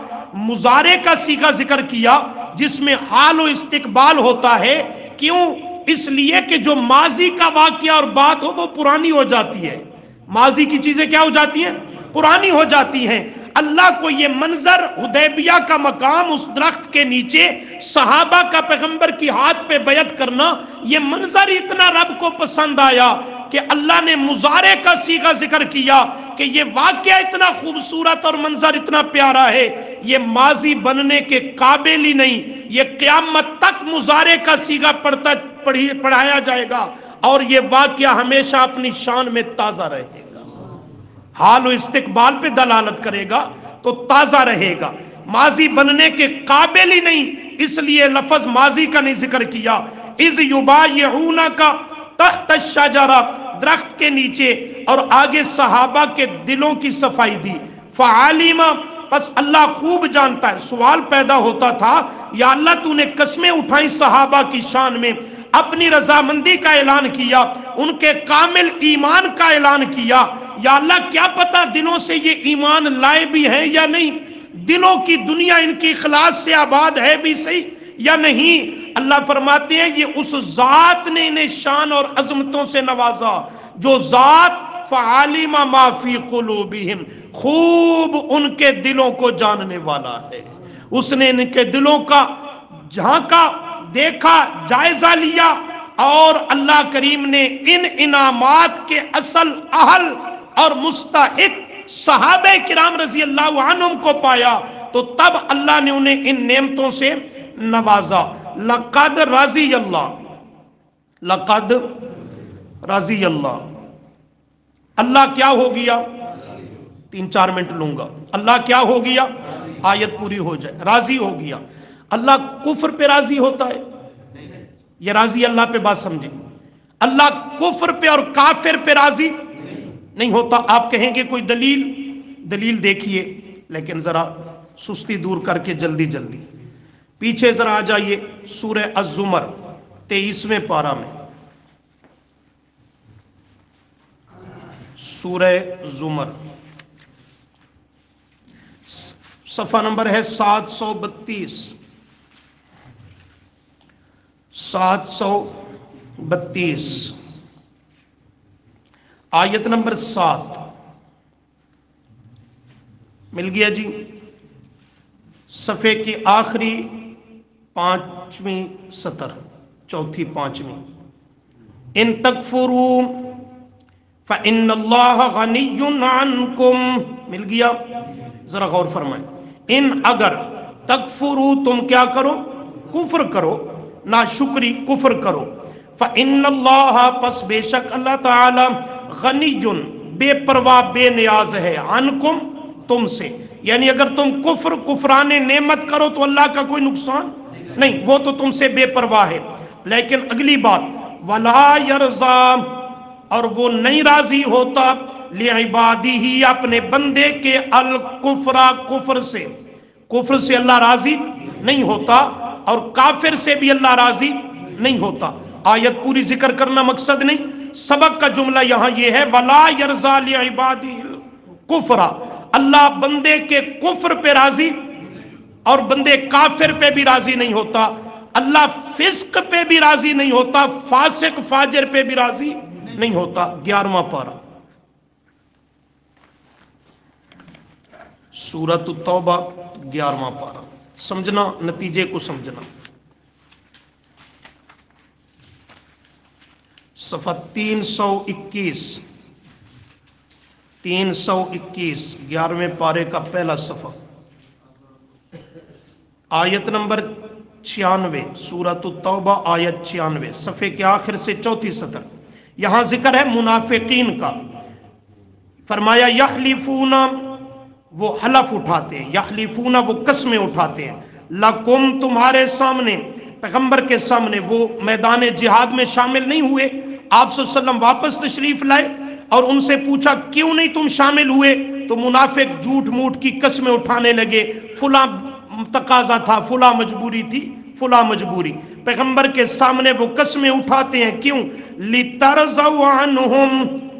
مضارع کا صیغہ ذکر کیا جس میں حال و استقبال ہوتا ہے. کیوں؟ اس لیے کہ جو ماضی کا واقعہ اور بات ہو وہ پرانی ہو جاتی ہے. ماضی کی چیزیں کیا ہو جاتی ہیں؟ پرانی ہو جاتی ہیں. اللہ کو یہ منظر حدیبیہ کا مقام، اس درخت کے نیچے صحابہ کا پیغمبر کی ہاتھ پہ بیعت کرنا، یہ منظر اتنا رب کو پسند آیا کہ اللہ نے مضارع کا صیغہ ذکر کیا کہ یہ واقعہ اتنا خوبصورت اور منظر اتنا پیارا ہے، یہ ماضی بننے کے قابل ہی نہیں. یہ قیامت تک مضارع کا صیغہ پڑھایا جائے گا اور یہ واقعہ ہمیشہ اپنی شان میں تازہ رہے گا. حال و استقبال پہ دلالت کرے گا تو تازہ رہے گا. ماضی بننے کے قابل ہی نہیں، اس لیے لفظ ماضی کا نہیں ذکر کیا. اذ یبایعونک تحت الشجرہ، درخت کے نیچے، اور آگے صحابہ کے دلوں کی صفائی دی. فعلم، بس اللہ خوب جانتا ہے. سوال پیدا ہوتا تھا یا اللہ تو نے قسمیں اٹھائیں صحابہ کی شان میں، اپنی رضامندی کا اعلان کیا، ان کے کامل ایمان کا اعلان کیا. یا اللہ کیا پتا دلوں سے یہ ایمان لائے بھی ہیں یا نہیں، دلوں کی دنیا ان کی اخلاص سے آباد ہے بھی صحیح یا نہیں. اللہ فرماتے ہیں یہ اس ذات نے انہیں شان اور عظمتوں سے نوازا جو ذات فعالم ما فی قلوبہم، خوب ان کے دلوں کو جاننے والا ہے. اس نے ان کے دلوں کا جھانکا، دیکھا، جائزہ لیا، اور اللہ کریم نے ان انعامات کے اصل اہل اور مستحق صحابہ کرام رضی اللہ عنہم کو پایا، تو تب اللہ نے انہیں ان نعمتوں سے نوازا. لقد رضی اللہ، لقد رضی اللہ. اللہ کیا ہو گیا؟ 3-4 منٹ لوں گا. اللہ کیا ہو گیا؟ آیت پوری ہو جائے. راضی ہو گیا. اللہ کفر پہ راضی ہوتا ہے؟ یہ راضی اللہ پہ بات سمجھیں. اللہ کفر پہ اور کافر پہ راضی نہیں ہوتا. آپ کہیں گے کوئی دلیل دیکھیے، لیکن ذرا سستی دور کر کے جلدی پیچھے ذرا آ جائیے. سورہ الزمر 23ویں پارہ میں، سورہ زمر صفحہ نمبر ہے 732. 732 آیت نمبر 7 مل گیا جی. صفحے کی آخری 5ویں سطر، چوتھی 5ویں. ان تکفروا فإن اللہ غنی عنکم. مل گیا؟ ذرا غور فرمائیں. ان اگر تکفروا تم کیا کرو؟ کفر کرو، ناشکری کفر کرو. فإن اللہ پس بے شک اللہ تعالی غنی بے پرواہ بے نیاز ہے، عنکم تم سے، یعنی اگر تم کفران نعمت کرو تو اللہ کا کوئی نقصان نہیں، وہ تو تم سے بے پرواہ ہے۔ لیکن اگلی بات، ولا یرضا، اور وہ نہیں راضی ہوتا، لعبادہ، اپنے بندے کے، الکفرا، کفر سے اللہ راضی نہیں ہوتا، اور کافر سے بھی اللہ راضی نہیں ہوتا۔ آیت پوری ذکر کرنا مقصد نہیں، سبق کا جملہ یہاں یہ ہے، ولا یرضا لعبادہ الکفر، اللہ بندے کے کفر پہ راضی اور بندے کافر پہ بھی راضی نہیں ہوتا، اللہ فسق پہ بھی راضی نہیں ہوتا، فاسق فاجر پہ بھی راضی نہیں ہوتا۔ 11واں پارہ سورۃ التوبہ، 11واں پارہ، سمجھنا، نتیجے کو سمجھنا۔ صفحہ 321، 11ویں پارے کا پہلا صفحہ، آیت نمبر 96، سورۃ التوبہ آیت 96، صفحے کے آخر سے چوتھی سطر۔ یہاں ذکر ہے منافقین کا، فرمایا یحلفون، وہ حلف اٹھاتے ہیں، یحلفون وہ قسمیں اٹھاتے ہیں، لکم تمہارے سامنے، پیغمبر کے سامنے، وہ میدان جہاد میں شامل نہیں ہوئے، آپ صلی اللہ علیہ وسلم واپس تشریف لائے اور ان سے پوچھا کیوں نہیں تم شامل ہوئے، تو منافق جھوٹ موٹ کی قسمیں اٹھانے لگے، فلاں تقاضا تھا، فلاں مجبوری تھی، فلاں مجبوری۔ پیغمبر کے سامنے وہ قسمیں اٹھاتے ہیں، کیوں؟ لِتَرْضَوْا عَنْهُمْ،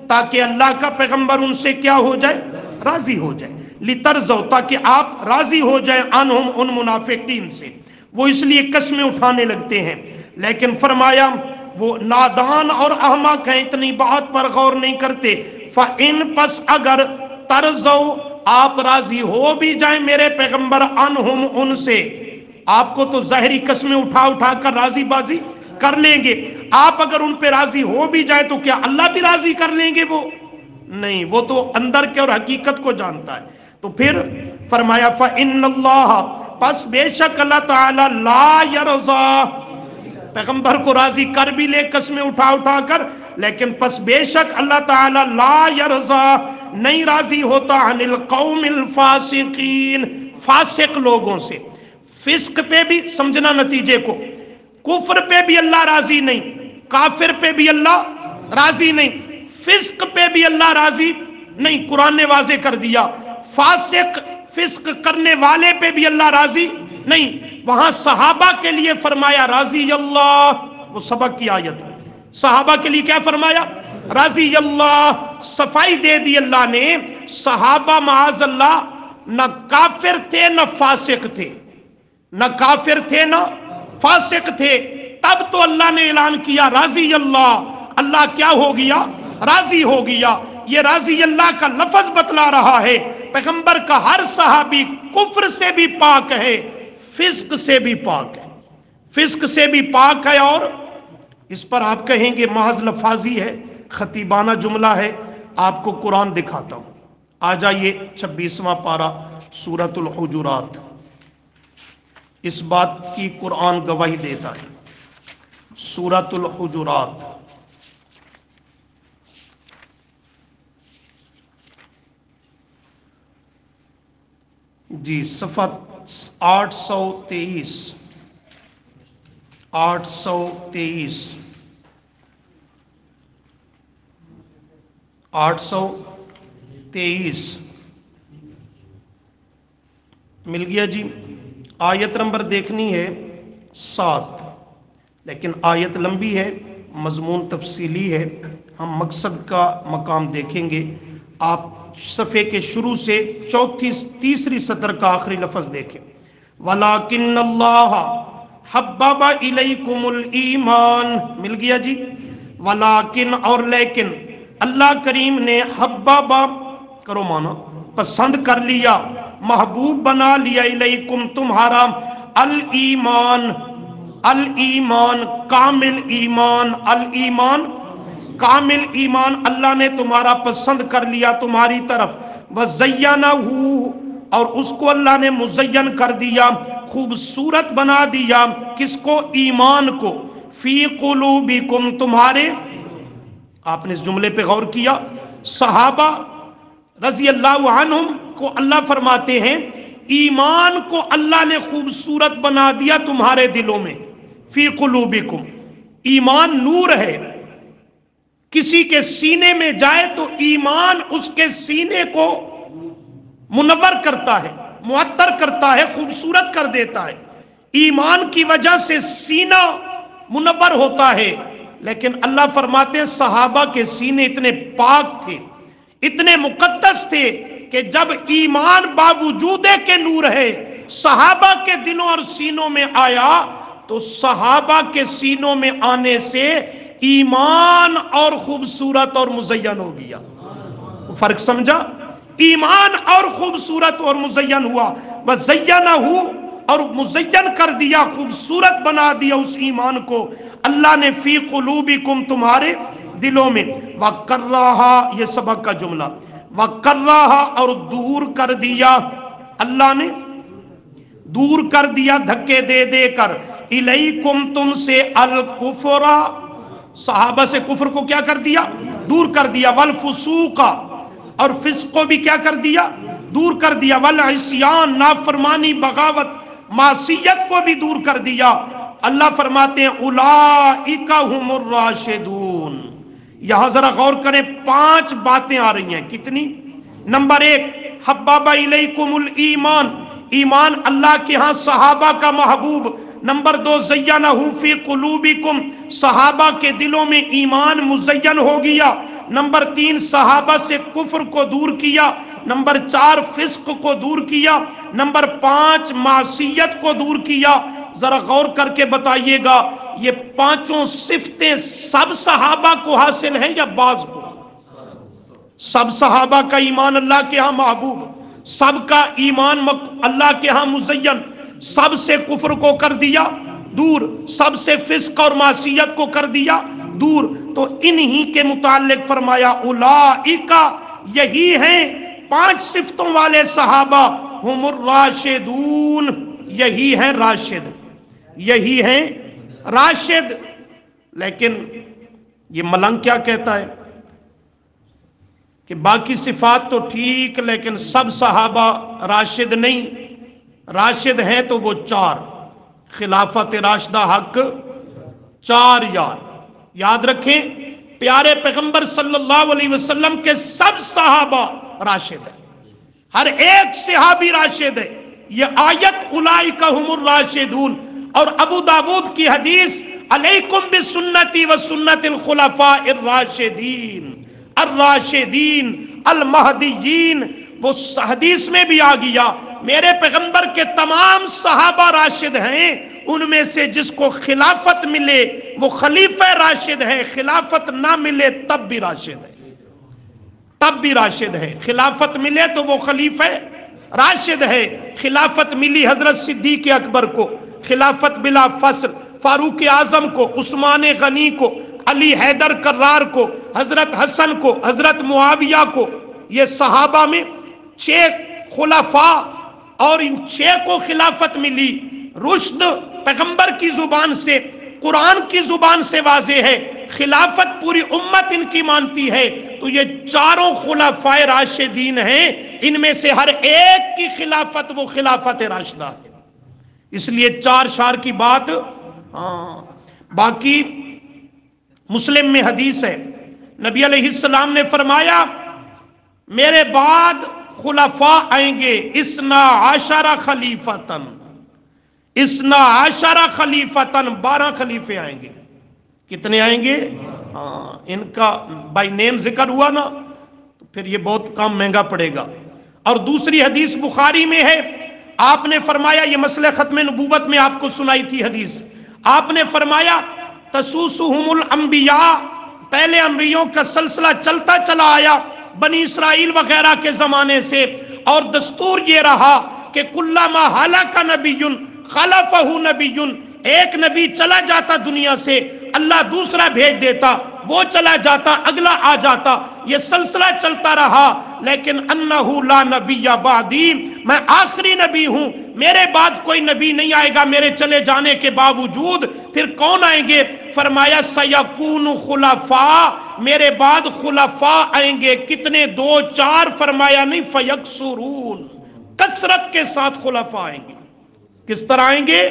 تاکہ اللہ کا پیغمبر ان سے کیا ہو جائے؟ راضی ہو جائے۔ لِتَرْضَوْا، تاکہ آپ راضی ہو جائیں، عَنْهُمْ، ان منافقین سے، وہ اس لیے قسمیں اٹھانے لگتے ہیں۔ لیکن فرمایا وہ نادان اور احمق ہیں، اتنی بات پر غور نہیں کرتے۔ فَإِن، پس اگر، ترضوا، آپ راضی ہو بھی جائیں میرے پیغمبر، عنہم، ان سے، آپ کو تو ظاہری قسمیں اٹھا اٹھا کر راضی بازی کر لیں گے، آپ اگر ان پہ راضی ہو بھی جائیں تو کیا اللہ بھی راضی کر لیں گے؟ وہ نہیں، وہ تو اندر کے اور حقیقت کو جانتا ہے۔ تو پھر فرمایا فَإِنَّ اللَّهَ، پس بے شک اللہ تعالی، لا يرضى، پیغمبر کو راضی کر بھی لے قسمیں اٹھا اٹھا کر، لیکن پس بے شک اللہ تعالی، لا يرضى، نہیں راضی ہوتا، عن القوم الفاسقین، فاسق لوگوں سے۔ فسق پہ بھی سمجھنا نتیجے کو، کفر پہ بھی اللہ راضی نہیں، کافر پہ بھی اللہ راضی نہیں، فسق پہ بھی اللہ راضی نہیں، قرآن نے واضح کر دیا۔ فاسق، فسق کرنے والے پہ بھی اللہ راضی نہیں۔ وہاں صحابہ کے لیے فرمایا راضی اللہ، وہ سبق کی آیت، صحابہ کے لیے کیا فرمایا؟ راضی اللہ۔ صفائی دے دی اللہ نے، صحابہ معاذ اللہ نہ کافر تھے نہ فاسق تھے، نہ کافر تھے نہ فاسق تھے، تب تو اللہ نے اعلان کیا راضی اللہ، اللہ کیا ہو گیا؟ راضی ہو گیا۔ یہ راضی اللہ کا لفظ بتلا رہا ہے پیغمبر کا ہر صحابی کفر سے بھی پاک ہے، فسق سے بھی پاک ہے، فسق سے بھی پاک ہے۔ اور اس پر آپ کہیں گے محض لفاظی ہے، خطیبانہ جملہ ہے، آپ کو قرآن دکھاتا ہوں۔ آ جائیے 26واں پارہ سورۃ الحجرات، اس بات کی قرآن گواہی دیتا ہے۔ سورۃ الحجرات، جی، صفحہ 823، 823 مل گیا جی۔ آیت نمبر دیکھنی ہے 7، لیکن آیت لمبی ہے، مضمون تفصیلی ہے، ہم مقصد کا مقام دیکھیں گے۔ آپ صفحے کے شروع سے تیسری سطر کا آخری لفظ دیکھیں، وَلَكِنَّ اللَّهَ حَبَّبَ إِلَيْكُمُ الْإِيمَانَ، مل گیا جی۔ وَلَكِنْ، اور لیکن، اللہ کریم نے، حبب، کرو مانا، پسند کر لیا، محبوب بنا لیا، الیکم، تمہارا، الایمان، الایمان، کامل ایمان، الایمان، کامل ایمان، اللہ نے تمہارا پسند کر لیا تمہاری طرف، وزینہ، اور اس کو اللہ نے مزین کر دیا، خوبصورت بنا دیا، کس کو؟ ایمان کو، فی قلوبکم، تمہارے، آپ نے اس جملے پہ غور کیا، صحابہ رضی اللہ عنہم کو اللہ فرماتے ہیں ایمان کو اللہ نے خوبصورت بنا دیا تمہارے دلوں میں، فی قلوبکم، ایمان نور ہے، کسی کے سینے میں جائے تو ایمان اس کے سینے کو منور کرتا ہے، معطر کرتا ہے، خوبصورت کر دیتا ہے، ایمان کی وجہ سے سینہ منور ہوتا ہے۔ لیکن اللہ فرماتے ہیں صحابہ کے سینے اتنے پاک تھے، اتنے مقدس تھے کہ جب ایمان باوجود کہ نور ہے صحابہ کے دلوں اور سینوں میں آیا تو صحابہ کے سینوں میں آنے سے ایمان اور خوبصورت اور مزین ہو گیا۔ فرق سمجھا؟ ایمان اور خوبصورت اور مزین ہوا، وَزَيَّنَهُ، اور مزین کر دیا، خوبصورت بنا دیا اس ایمان کو اللہ نے، فی قلوبکم، تمہارے دلوں میں، وَقَرَّهَا، یہ سبق کا جملہ، وَقَرَّهَا، اور دور کر دیا، اللہ نے دور کر دیا دھکے دے دے کر، الیکم، تم سے، الکفر، صحابہ سے کفر کو کیا کر دیا؟ دور کر دیا، والفسوق، اور فسق کو بھی کیا کر دیا؟ دور کر دیا، والعصیان، نافرمانی، بغاوت، معصیت کو بھی دور کر دیا۔ اللہ فرماتے ہیں اولئک ھم الراشدون۔ یہاں ذرا غور کریں، 5 باتیں آ رہی ہیں، کتنی؟ نمبر 1، حبب الیکم الایمان، ایمان اللہ کے ہاں صحابہ کا محبوب۔ نمبر 2، زینہ فی قلوبکم، صحابہ کے دلوں میں ایمان مزین ہو گیا۔ نمبر 3، صحابہ سے کفر کو دور کیا۔ نمبر 4، فسق کو دور کیا۔ نمبر 5، معصیت کو دور کیا۔ ذرا غور کر کے بتائیے گا یہ 5 صفتیں سب صحابہ کو حاصل ہیں یا بعض کو؟ سب صحابہ کا ایمان اللہ کے ہاں محبوب، سب کا ایمان اللہ کے ہاں مزین، سب سے کفر کو کر دیا دور، سب سے فسق اور معصیت کو کر دیا دور۔ تو انہی کے متعلق فرمایا اولئک، یہی ہیں 5 صفتوں والے صحابہ، ہم الراشدون، یہی ہیں راشد، یہی ہیں راشد۔ لیکن یہ ملنگ کیا کہتا ہے کہ باقی صفات تو ٹھیک لیکن سب صحابہ راشد نہیں، راشد ہیں تو وہ 4، خلافت راشدہ حق 4 یاد رکھیں، پیارے پیغمبر صلی اللہ علیہ وسلم کے سب صحابہ راشد ہیں، ہر ایک صحابی راشد ہے۔ یہ آیت اولئک ھم الراشدون، اور ابو داود کی حدیث علیکم بسنتی و سنت الخلفاء الراشدین الراشدین المہدیین، وہ حدیث میں بھی آ گیا میرے پیغمبر کے تمام صحابہ راشد ہیں، ان میں سے جس کو خلافت ملے وہ خلیفہ راشد ہے، خلافت نہ ملے تب بھی راشد ہے، تب بھی راشد ہے۔ خلافت ملے تو وہ خلیفہ راشد ہے۔ خلافت ملی حضرت صدیق اکبر کو، خلافت بلا فصل فاروق اعظم کو، عثمان غنی کو، علی حیدر کرار کو، حضرت حسن کو، حضرت معاویہ کو، یہ صحابہ میں 6 خلفاء، اور ان 6 کو خلافت ملی۔ رشد پیغمبر کی زبان سے، قرآن کی زبان سے واضح ہے، خلافت پوری امت ان کی مانتی ہے۔ تو یہ 4 خلفاء راشدین ہیں، ان میں سے ہر ایک کی خلافت وہ خلافت راشدہ ہے۔ اس لیے 4 شار کی بات باقی مسلم میں حدیث ہے، نبی علیہ السلام نے فرمایا میرے بعد خلفاء آئیں گے 12 خلیفتن، 12 خلیفتن، 12 خلیفے آئیں گے۔ کتنے آئیں گے؟ ان کا بائی نیم ذکر ہوا نا تو پھر یہ بہت کام مہنگا پڑے گا۔ اور دوسری حدیث بخاری میں ہے، آپ نے فرمایا، یہ مسئلہ ختم نبوت میں آپ کو سنائی تھی حدیث، آپ نے فرمایا تسوسہم الانبیاء، پہلے انبیوں کا سلسلہ چلتا چلا آیا بنی اسرائیل وغیرہ کے زمانے سے، اور دستور یہ رہا کہ کلما ہلک نبی خلفہ نبی، ایک نبی چلا جاتا دنیا سے اللہ دوسرا بھیج دیتا، وہ چلا جاتا اگلا آ جاتا، یہ سلسلہ چلتا رہا، لیکن انہو لا نبی بعدی، میں آخری نبی ہوں، میرے بعد کوئی نبی نہیں آئے گا میرے چلے جانے کے باوجود۔ پھر کون آئیں گے؟ فرمایا سیکون خلفاء، میرے بعد خلفاء آئیں گے۔ کتنے؟ 2 4 فرمایا نہیں، فیکسرون، کثرت کے ساتھ خلفاء آئیں گے۔ کس طرح آئیں گے؟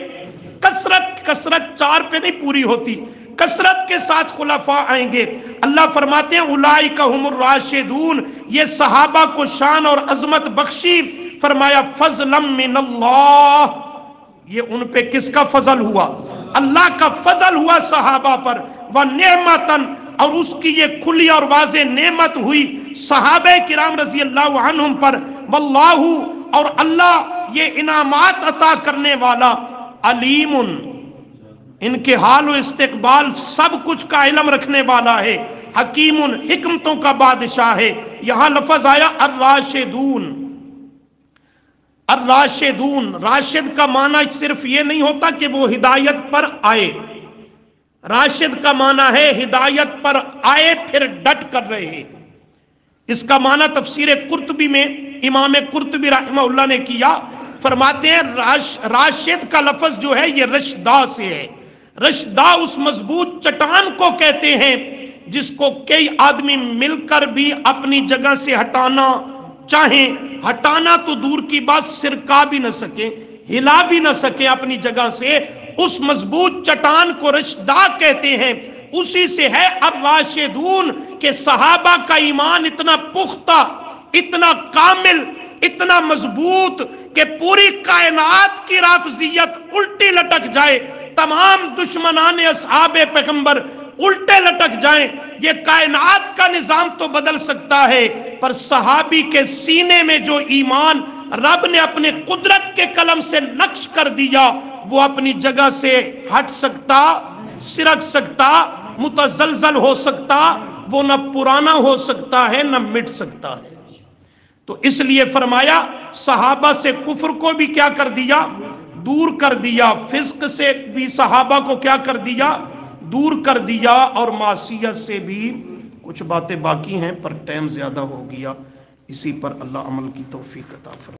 کثرت 4 پہ نہیں پوری ہوتی، کثرت کے ساتھ خلفاء آئیں گے۔ اللہ فرماتے ہیں اولئک هم الراشدون، یہ صحابہ کو شان اور عظمت بخشی۔ فرمایا فضلا من اللہ، یہ ان پہ کس کا فضل ہوا؟ اللہ کا فضل ہوا صحابہ پر۔ ونعمتن، اور اس کی یہ کھلی اور واضح نعمت ہوئی صحابہ کرام رضی اللہ عنہم پر۔ واللہ، اور اللہ یہ انعامات عطا کرنے والا، علیم، ان کے حال و استقبال سب کچھ کا علم رکھنے والا ہے، حکیم، حکمتوں کا بادشاہ ہے۔ یہاں لفظ آیا الراشدون۔ الراشدون، راشد کا معنی صرف یہ نہیں ہوتا کہ وہ ہدایت پر آئے، راشد کا معنی ہے ہدایت پر آئے پھر ڈٹ کر رہے۔ اس کا معنی تفسیر قرطبی میں امام قرطبی رحمہ اللہ نے کیا، فرماتے ہیں راشد کا لفظ جو ہے یہ رشدہ سے ہے۔ رشدہ اس مضبوط چٹان کو کہتے ہیں جس کو کئی آدمی مل کر بھی اپنی جگہ سے ہٹانا چاہیں، ہٹانا تو دور کی بات، سرکا بھی نہ سکیں، ہلا بھی نہ سکیں اپنی جگہ سے، اس مضبوط چٹان کو رشدہ کہتے ہیں۔ اسی سے ہے الراشدون کہ صحابہ کا ایمان اتنا پختہ، اتنا کامل، اتنا مضبوط کہ پوری کائنات کی رافضیت الٹی لٹک جائے، تمام دشمنان اصحاب پیغمبر الٹے لٹک جائیں، یہ کائنات کا نظام تو بدل سکتا ہے، پر صحابی کے سینے میں جو ایمان رب نے اپنے قدرت کے قلم سے نقش کر دیا، وہ اپنی جگہ سے ہٹ سکتا، سرک سکتا، متزلزل ہو سکتا، وہ نہ پرانا ہو سکتا ہے نہ مٹ سکتا ہے۔ تو اس لیے فرمایا صحابہ سے کفر کو بھی کیا کر دیا؟ دور کر دیا۔ فسق سے بھی صحابہ کو کیا کر دیا؟ دور کر دیا۔ اور معصیت سے بھی کچھ باتیں باقی ہیں پر ٹائم زیادہ ہو گیا، اسی پر اللہ عمل کی توفیق عطا فرمائے۔